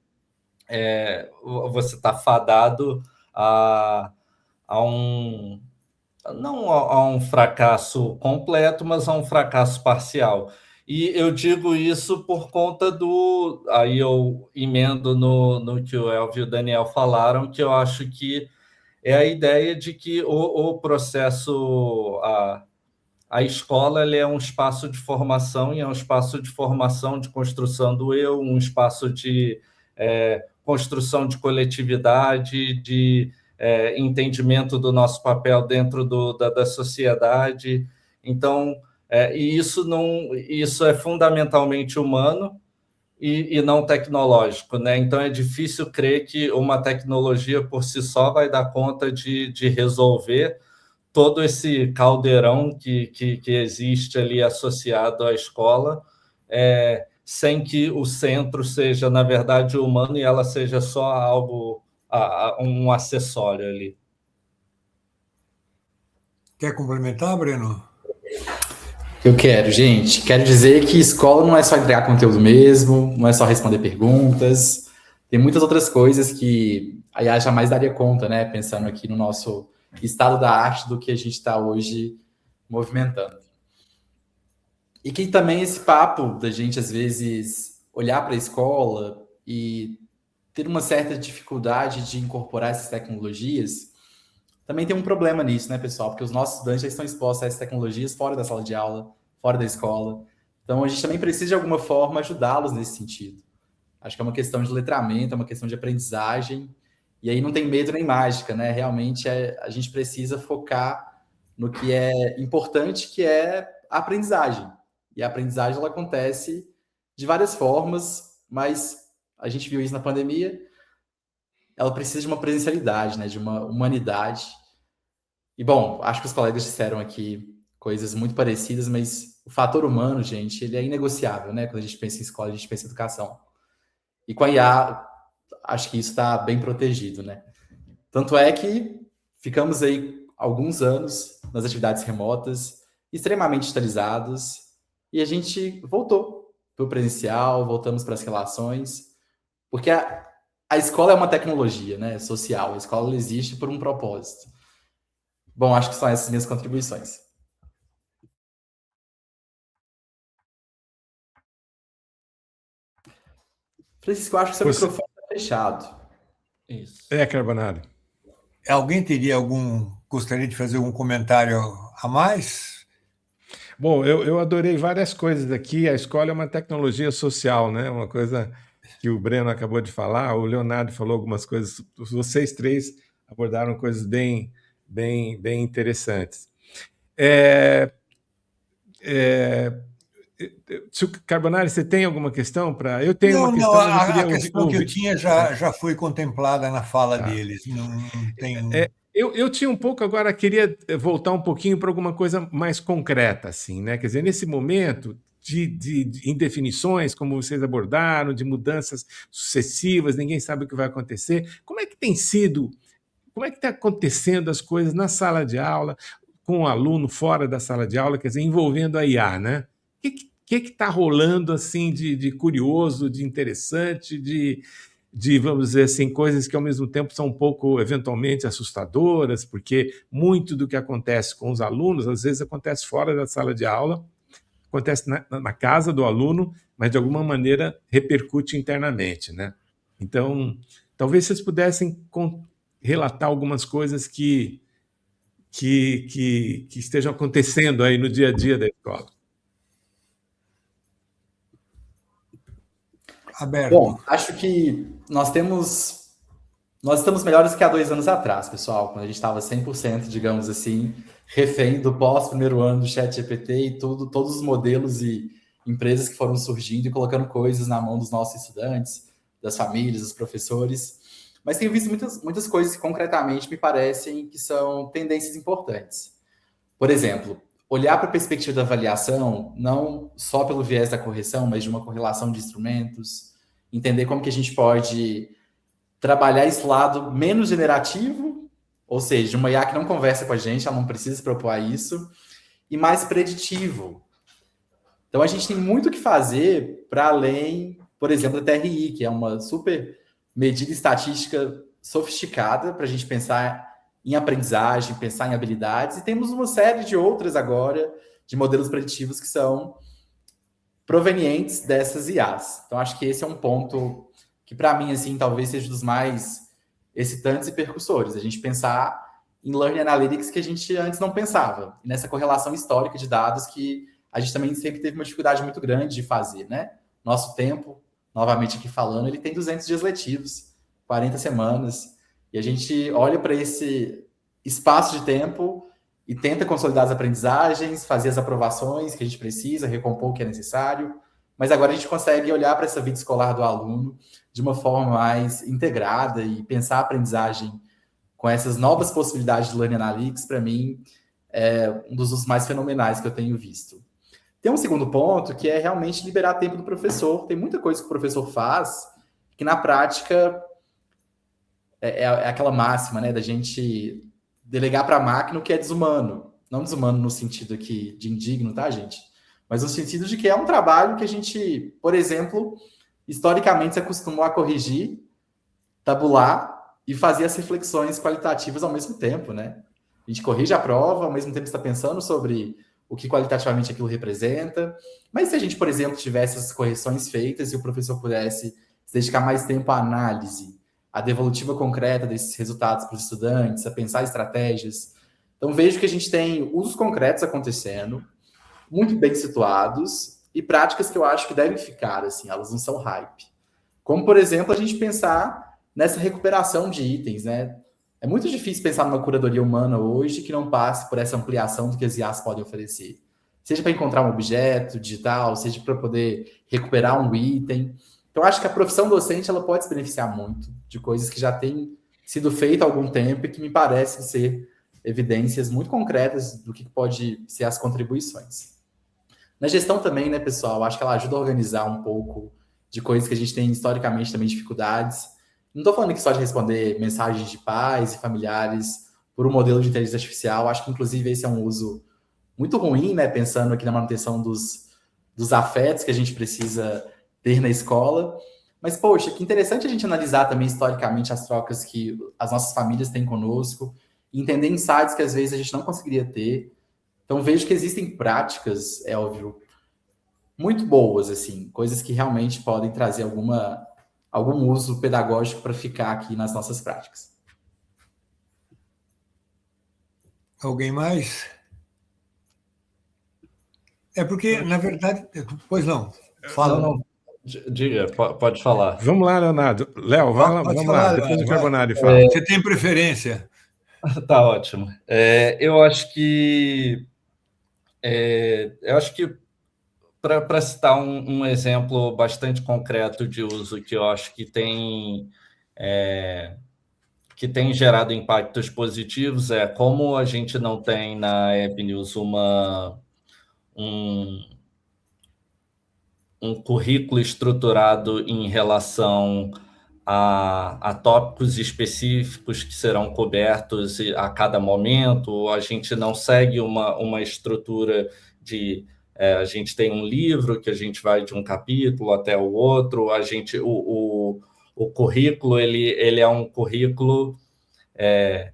[SPEAKER 4] está fadado a não a um fracasso completo, mas a um fracasso parcial. E eu digo isso por conta aí eu emendo no que o Elvio e o Daniel falaram, que eu acho que é a ideia de que o processo, a escola, ela é um espaço de formação, e é um espaço de formação, de construção do eu, um espaço de construção de coletividade, de entendimento do nosso papel dentro da sociedade. Então, e isso é fundamentalmente humano e não tecnológico, né? Então é difícil crer que uma tecnologia por si só vai dar conta de resolver todo esse caldeirão que existe ali associado à escola, sem que o centro seja, na verdade, humano, e ela seja só algo, um acessório ali.
[SPEAKER 2] Quer complementar, Breno?
[SPEAKER 5] Eu quero, gente. Quero dizer que escola não é só entregar conteúdo mesmo, não é só responder perguntas. Tem muitas outras coisas que a IA jamais daria conta, né? Pensando aqui no nosso estado da arte do que a gente está hoje movimentando. E que também esse papo da gente, às vezes, olhar para a escola e ter uma certa dificuldade de incorporar essas tecnologias, também tem um problema nisso, né, pessoal? Porque os nossos estudantes já estão expostos a essas tecnologias fora da sala de aula, fora da escola. Então, a gente também precisa, de alguma forma, ajudá-los nesse sentido. Acho que é uma questão de letramento, é uma questão de aprendizagem. E aí não tem medo nem mágica, né? Realmente a gente precisa focar no que é importante, que é a aprendizagem. E a aprendizagem, ela acontece de várias formas, mas a gente viu isso na pandemia. Ela precisa de uma presencialidade, né? De uma humanidade. E, bom, acho que os colegas disseram aqui coisas muito parecidas, mas o fator humano, gente, ele é inegociável, né? Quando a gente pensa em escola, a gente pensa em educação. E com a IA, acho que isso está bem protegido, né? Tanto é que ficamos aí alguns anos nas atividades remotas, extremamente digitalizados, e a gente voltou para o presencial, voltamos para as relações, porque a escola é uma tecnologia, né, social. A escola existe por um propósito. Bom, acho que são essas minhas contribuições. Francisco, eu acho que seu microfone está fechado.
[SPEAKER 4] Isso.
[SPEAKER 1] Carbonari.
[SPEAKER 2] Alguém gostaria de fazer algum comentário a mais?
[SPEAKER 1] Bom, eu adorei várias coisas aqui. A escola é uma tecnologia social, né? Uma coisa que o Breno acabou de falar, o Leonardo falou algumas coisas, vocês três abordaram coisas bem interessantes. Carbonari, você tem alguma questão para? Eu tenho uma questão.
[SPEAKER 2] A questão que eu tinha já foi contemplada na fala deles. Não tem.
[SPEAKER 1] Eu tinha um pouco, agora queria voltar um pouquinho para alguma coisa mais concreta, assim, né? Quer dizer, nesse momento de indefinições, como vocês abordaram, de mudanças sucessivas, ninguém sabe o que vai acontecer. Como é que tem sido? Como é que está acontecendo as coisas na sala de aula, com o aluno fora da sala de aula, quer dizer, envolvendo a IA, né? O que está rolando assim de curioso, de interessante, de, vamos dizer assim, coisas que ao mesmo tempo são um pouco, eventualmente, assustadoras, porque muito do que acontece com os alunos, às vezes acontece fora da sala de aula, acontece na casa do aluno, mas de alguma maneira repercute internamente, né? Então, talvez vocês pudessem relatar algumas coisas que estejam acontecendo aí no dia a dia da escola.
[SPEAKER 2] Aberto.
[SPEAKER 5] Bom, acho que nós estamos melhores que há 2 anos atrás, pessoal, quando a gente estava 100%, digamos assim, refém do pós-primeiro ano do ChatGPT e todos os modelos e empresas que foram surgindo e colocando coisas na mão dos nossos estudantes, das famílias, dos professores. Mas tenho visto muitas coisas que concretamente me parecem que são tendências importantes. Por exemplo, olhar para a perspectiva da avaliação, não só pelo viés da correção, mas de uma correlação de instrumentos, entender como que a gente pode trabalhar esse lado menos generativo, ou seja, uma IA que não conversa com a gente, ela não precisa se propor a isso, e mais preditivo. Então, a gente tem muito o que fazer para além, por exemplo, da TRI, que é uma super medida estatística sofisticada para a gente pensar em aprendizagem, pensar em habilidades, e temos uma série de outras agora, de modelos preditivos que são provenientes dessas IAs. Então, acho que esse é um ponto que, para mim, assim, talvez seja dos mais excitantes e percussores. A gente pensar em Learning Analytics que a gente antes não pensava, e nessa correlação histórica de dados que a gente também sempre teve uma dificuldade muito grande de fazer, né? Nosso tempo, novamente aqui falando, ele tem 200 dias letivos, 40 semanas, e a gente olha para esse espaço de tempo e tenta consolidar as aprendizagens, fazer as aprovações que a gente precisa, recompor o que é necessário, mas agora a gente consegue olhar para essa vida escolar do aluno de uma forma mais integrada e pensar a aprendizagem com essas novas possibilidades de Learning Analytics, para mim, é um dos usos mais fenomenais que eu tenho visto. Tem um segundo ponto, que é realmente liberar tempo do professor. Tem muita coisa que o professor faz que, na prática, é aquela máxima, né, da gente delegar para a máquina o que é desumano. Não desumano no sentido aqui de indigno, tá, gente? Mas no sentido de que é um trabalho que a gente, por exemplo, historicamente se acostumou a corrigir, tabular e fazer as reflexões qualitativas ao mesmo tempo, né? A gente corrige a prova, ao mesmo tempo está pensando sobre o que qualitativamente aquilo representa. Mas se a gente, por exemplo, tivesse essas correções feitas e o professor pudesse se dedicar mais tempo à análise, à devolutiva concreta desses resultados para os estudantes, a pensar estratégias. Então, vejo que a gente tem usos concretos acontecendo, muito bem situados, e práticas que eu acho que devem ficar, assim, elas não são hype. Como, por exemplo, a gente pensar nessa recuperação de itens, né? É muito difícil pensar numa curadoria humana hoje que não passe por essa ampliação do que as IAs podem oferecer. Seja para encontrar um objeto digital, seja para poder recuperar um item. Então, acho que a profissão docente ela pode se beneficiar muito de coisas que já têm sido feitas há algum tempo e que me parecem ser evidências muito concretas do que pode ser as contribuições. Na gestão também, né, pessoal, acho que ela ajuda a organizar um pouco de coisas que a gente tem historicamente também dificuldades. Não estou falando aqui só de responder mensagens de pais e familiares por um modelo de inteligência artificial. Acho que, inclusive, esse é um uso muito ruim, né? Pensando aqui na manutenção dos afetos que a gente precisa ter na escola. Mas, poxa, que interessante a gente analisar também historicamente as trocas que as nossas famílias têm conosco e entender insights que, às vezes, a gente não conseguiria ter. Então, vejo que existem práticas, é óbvio, muito boas, assim, coisas que realmente podem trazer algum uso pedagógico para ficar aqui nas nossas práticas.
[SPEAKER 2] Alguém mais? É porque, na verdade... Pois não, fala.
[SPEAKER 4] Não. Diga, pode falar.
[SPEAKER 1] Vamos lá, Leonardo. Léo, vamos lá, depois o Carbonari fala.
[SPEAKER 2] Você tem preferência?
[SPEAKER 4] Tá ótimo. Eu acho que para citar um exemplo bastante concreto de uso que eu acho que tem gerado impactos positivos é como a gente não tem na App News um currículo estruturado em relação a tópicos específicos que serão cobertos a cada momento. A gente não segue uma estrutura de... a gente tem um livro que a gente vai de um capítulo até o outro. O currículo ele é um currículo... É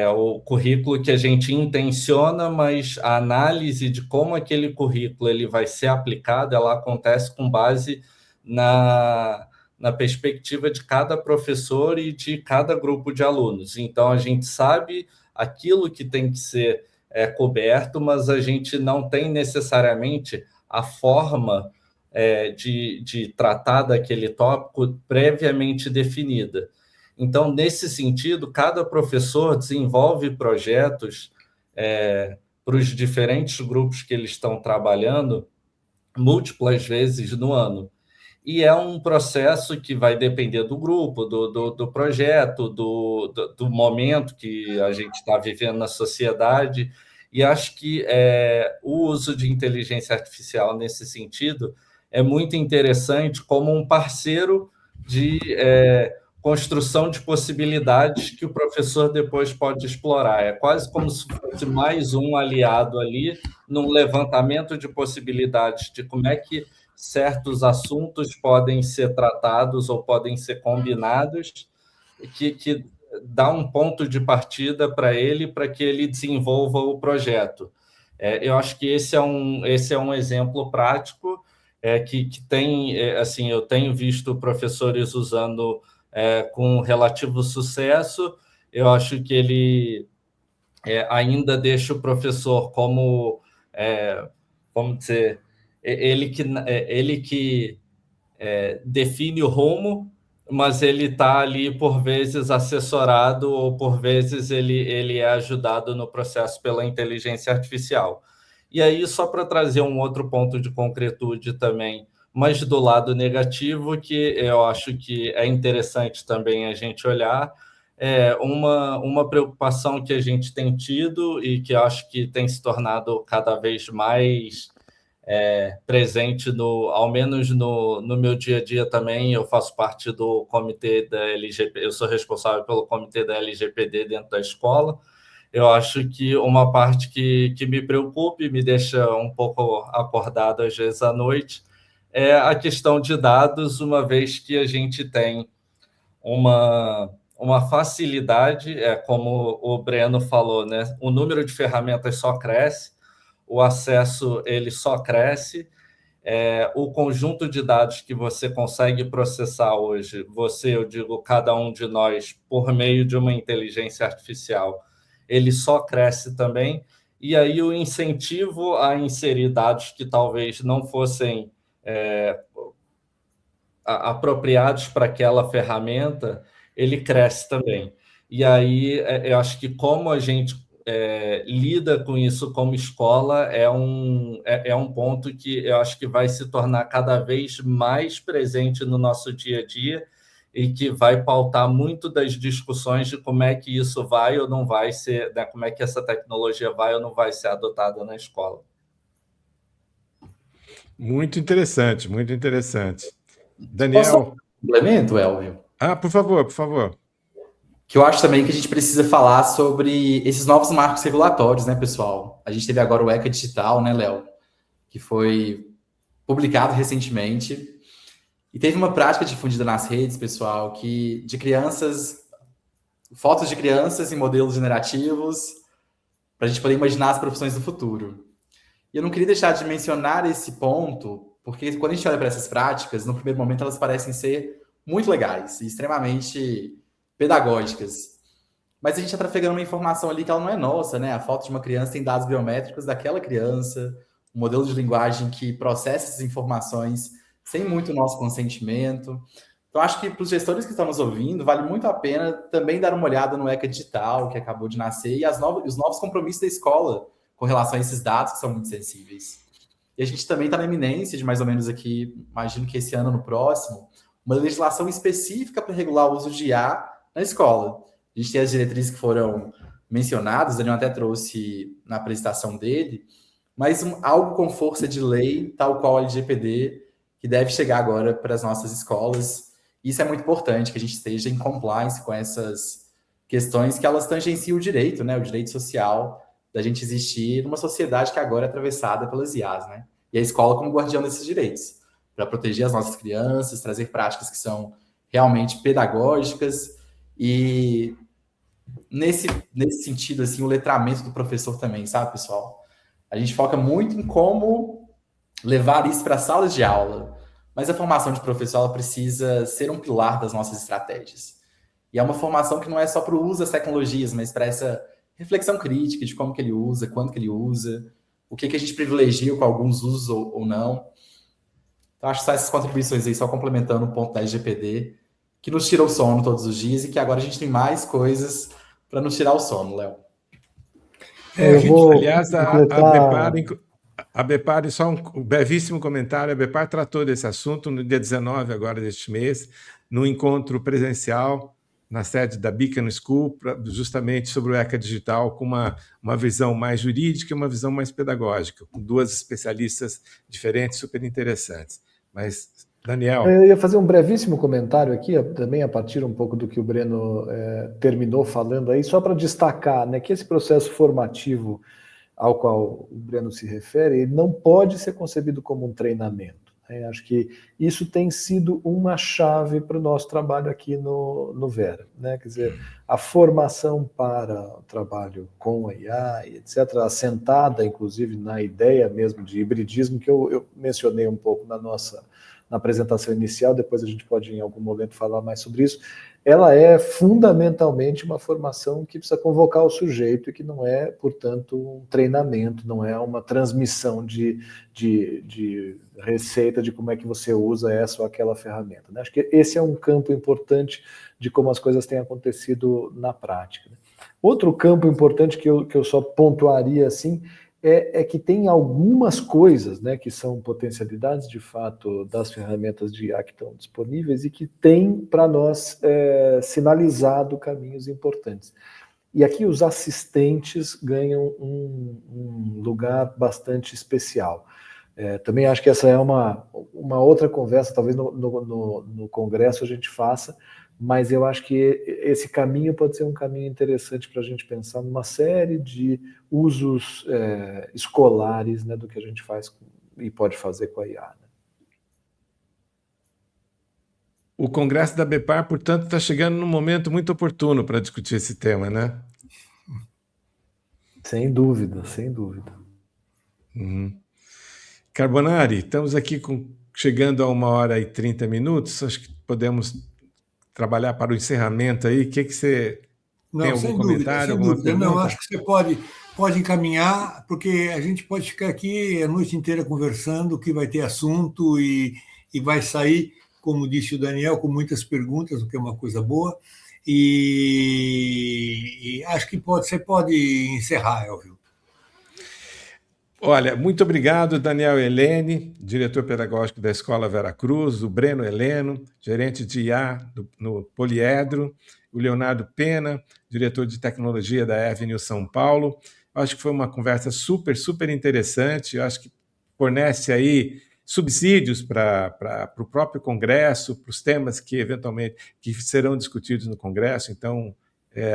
[SPEAKER 4] o currículo que a gente intenciona, mas a análise de como aquele currículo ele vai ser aplicado, ela acontece com base na perspectiva de cada professor e de cada grupo de alunos. Então, a gente sabe aquilo que tem que ser coberto, mas a gente não tem necessariamente a forma de tratar daquele tópico previamente definida. Então, nesse sentido, cada professor desenvolve projetos para os diferentes grupos que eles estão trabalhando múltiplas vezes no ano. e é um processo que vai depender do grupo, do projeto, do momento que a gente está vivendo na sociedade, e acho que o uso de inteligência artificial nesse sentido é muito interessante como um parceiro de construção de possibilidades que o professor depois pode explorar. É quase como se fosse mais um aliado ali num levantamento de possibilidades de como é que certos assuntos podem ser tratados ou podem ser combinados, que dá um ponto de partida para que ele desenvolva o projeto. Eu acho que esse é um exemplo prático que tem, assim, eu tenho visto professores usando com relativo sucesso. Eu acho que ele ainda deixa o professor como, vamos dizer, ele que define o rumo, mas ele está ali, por vezes, assessorado ou, por vezes, ele é ajudado no processo pela inteligência artificial. E aí, só para trazer um outro ponto de concretude também, mas do lado negativo, que eu acho que é interessante também a gente olhar, uma preocupação que a gente tem tido e que acho que tem se tornado cada vez mais presente, ao menos no meu dia a dia também. Eu faço parte do comitê da LGPD, eu sou responsável pelo comitê da LGPD dentro da escola. Eu acho que uma parte que me preocupa e me deixa um pouco acordado às vezes à noite é a questão de dados, uma vez que a gente tem uma facilidade, como o Breno falou, né? O número de ferramentas só cresce, o acesso ele só cresce, o conjunto de dados que você consegue processar hoje, eu digo, cada um de nós, por meio de uma inteligência artificial, ele só cresce também, e aí o incentivo a inserir dados que talvez não fossem apropriados para aquela ferramenta, ele cresce também. E aí eu acho que como a gente lida com isso como escola é um ponto que eu acho que vai se tornar cada vez mais presente no nosso dia a dia e que vai pautar muito das discussões de como é que isso vai ou não vai ser, né, como é que essa tecnologia vai ou não vai ser adotada na escola.
[SPEAKER 1] Muito interessante, muito interessante.
[SPEAKER 5] Posso complemento, Elvio?
[SPEAKER 1] Por favor, por favor.
[SPEAKER 5] Que eu acho também que a gente precisa falar sobre esses novos marcos regulatórios, né, pessoal? A gente teve agora o ECA Digital, né, Léo? Que foi publicado recentemente. E teve uma prática difundida nas redes, pessoal, de crianças, fotos de crianças em modelos generativos, para a gente poder imaginar as profissões do futuro. E eu não queria deixar de mencionar esse ponto, porque quando a gente olha para essas práticas, no primeiro momento elas parecem ser muito legais e extremamente pedagógicas. Mas a gente está trafegando uma informação ali que ela não é nossa, né? A foto de uma criança tem dados biométricos daquela criança, um modelo de linguagem que processa essas informações sem muito nosso consentimento. Então, acho que para os gestores que estão nos ouvindo, vale muito a pena também dar uma olhada no ECA Digital, que acabou de nascer, e os novos compromissos da escola com relação a esses dados que são muito sensíveis. E a gente também está na iminência de mais ou menos aqui, imagino que esse ano, no próximo, uma legislação específica para regular o uso de IA na escola. A gente tem as diretrizes que foram mencionadas, o Daniel até trouxe na apresentação dele, mas algo com força de lei, tal qual a LGPD, que deve chegar agora para as nossas escolas. Isso é muito importante, que a gente esteja em compliance com essas questões que elas tangenciam o direito, né? O direito social da gente existir numa sociedade que agora é atravessada pelas IAs, né? E a escola como guardião desses direitos, para proteger as nossas crianças, trazer práticas que são realmente pedagógicas e nesse sentido, assim, o letramento do professor também, sabe, pessoal? A gente foca muito em como levar isso para salas de aula, mas a formação de professor ela precisa ser um pilar das nossas estratégias. E é uma formação que não é só para o uso das tecnologias, mas para essa reflexão crítica de como que ele usa, quando que ele usa, o que a gente privilegia com alguns usos ou não. Então, acho que só essas contribuições aí, só complementando o ponto da LGPD, que nos tira o sono todos os dias e que agora a gente tem mais coisas para nos tirar o sono, Léo.
[SPEAKER 1] Aliás, a Bepar, A Bepar, só um brevíssimo comentário, a Bepar tratou desse assunto no dia 19 agora deste mês, no encontro presencial na sede da Beacon School, justamente sobre o ECA Digital, com uma visão mais jurídica e uma visão mais pedagógica, com duas especialistas diferentes, super interessantes. Mas, Daniel...
[SPEAKER 3] Eu ia fazer um brevíssimo comentário aqui, também a partir um pouco do que o Breno terminou falando aí, só para destacar, né, que esse processo formativo ao qual o Breno se refere, ele não pode ser concebido como um treinamento. Né? Acho que isso tem sido uma chave para o nosso trabalho aqui no Vera. Né? Quer dizer, a formação para o trabalho com a IA, etc., assentada, inclusive, na ideia mesmo de hibridismo, que eu mencionei um pouco na apresentação inicial, depois a gente pode, em algum momento, falar mais sobre isso, ela é fundamentalmente uma formação que precisa convocar o sujeito e que não é, portanto, um treinamento, não é uma transmissão de receita de como é que você usa essa ou aquela ferramenta. Né? Acho que esse é um campo importante de como as coisas têm acontecido na prática. Outro campo importante que eu só pontuaria assim é que tem algumas coisas, né, que são potencialidades de fato das ferramentas de IA que estão disponíveis e que têm para nós sinalizado caminhos importantes. E aqui os assistentes ganham um lugar bastante especial. Também acho que essa é uma outra conversa, talvez no Congresso a gente faça, mas eu acho que esse caminho pode ser um caminho interessante para a gente pensar numa série de usos escolares, né, do que a gente faz e pode fazer com a IA. Né?
[SPEAKER 1] O Congresso da Bepar, portanto, está chegando num momento muito oportuno para discutir esse tema, né?
[SPEAKER 3] Sem dúvida, sem dúvida.
[SPEAKER 1] Uhum. Carbonari, estamos aqui chegando a 1h30, acho que podemos trabalhar para o encerramento aí. O que você tem algum comentário, alguma pergunta?
[SPEAKER 2] Não, acho que você pode encaminhar, porque a gente pode ficar aqui a noite inteira conversando, que vai ter assunto e vai sair, como disse o Daniel, com muitas perguntas, o que é uma coisa boa. E acho que você pode encerrar, Elvio.
[SPEAKER 1] Olha, muito obrigado, Daniel Helene, diretor pedagógico da Escola Vera Cruz, o Breno Heleno, gerente de IA no Poliedro, o Leonardo Pena, diretor de tecnologia da Avenue São Paulo. Acho que foi uma conversa super, super interessante. Acho que fornece aí subsídios para o próprio Congresso, para os temas que eventualmente que serão discutidos no Congresso. Então,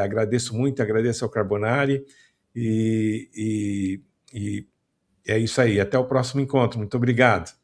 [SPEAKER 1] agradeço muito, agradeço ao Carbonari e é isso aí. Até o próximo encontro. Muito obrigado.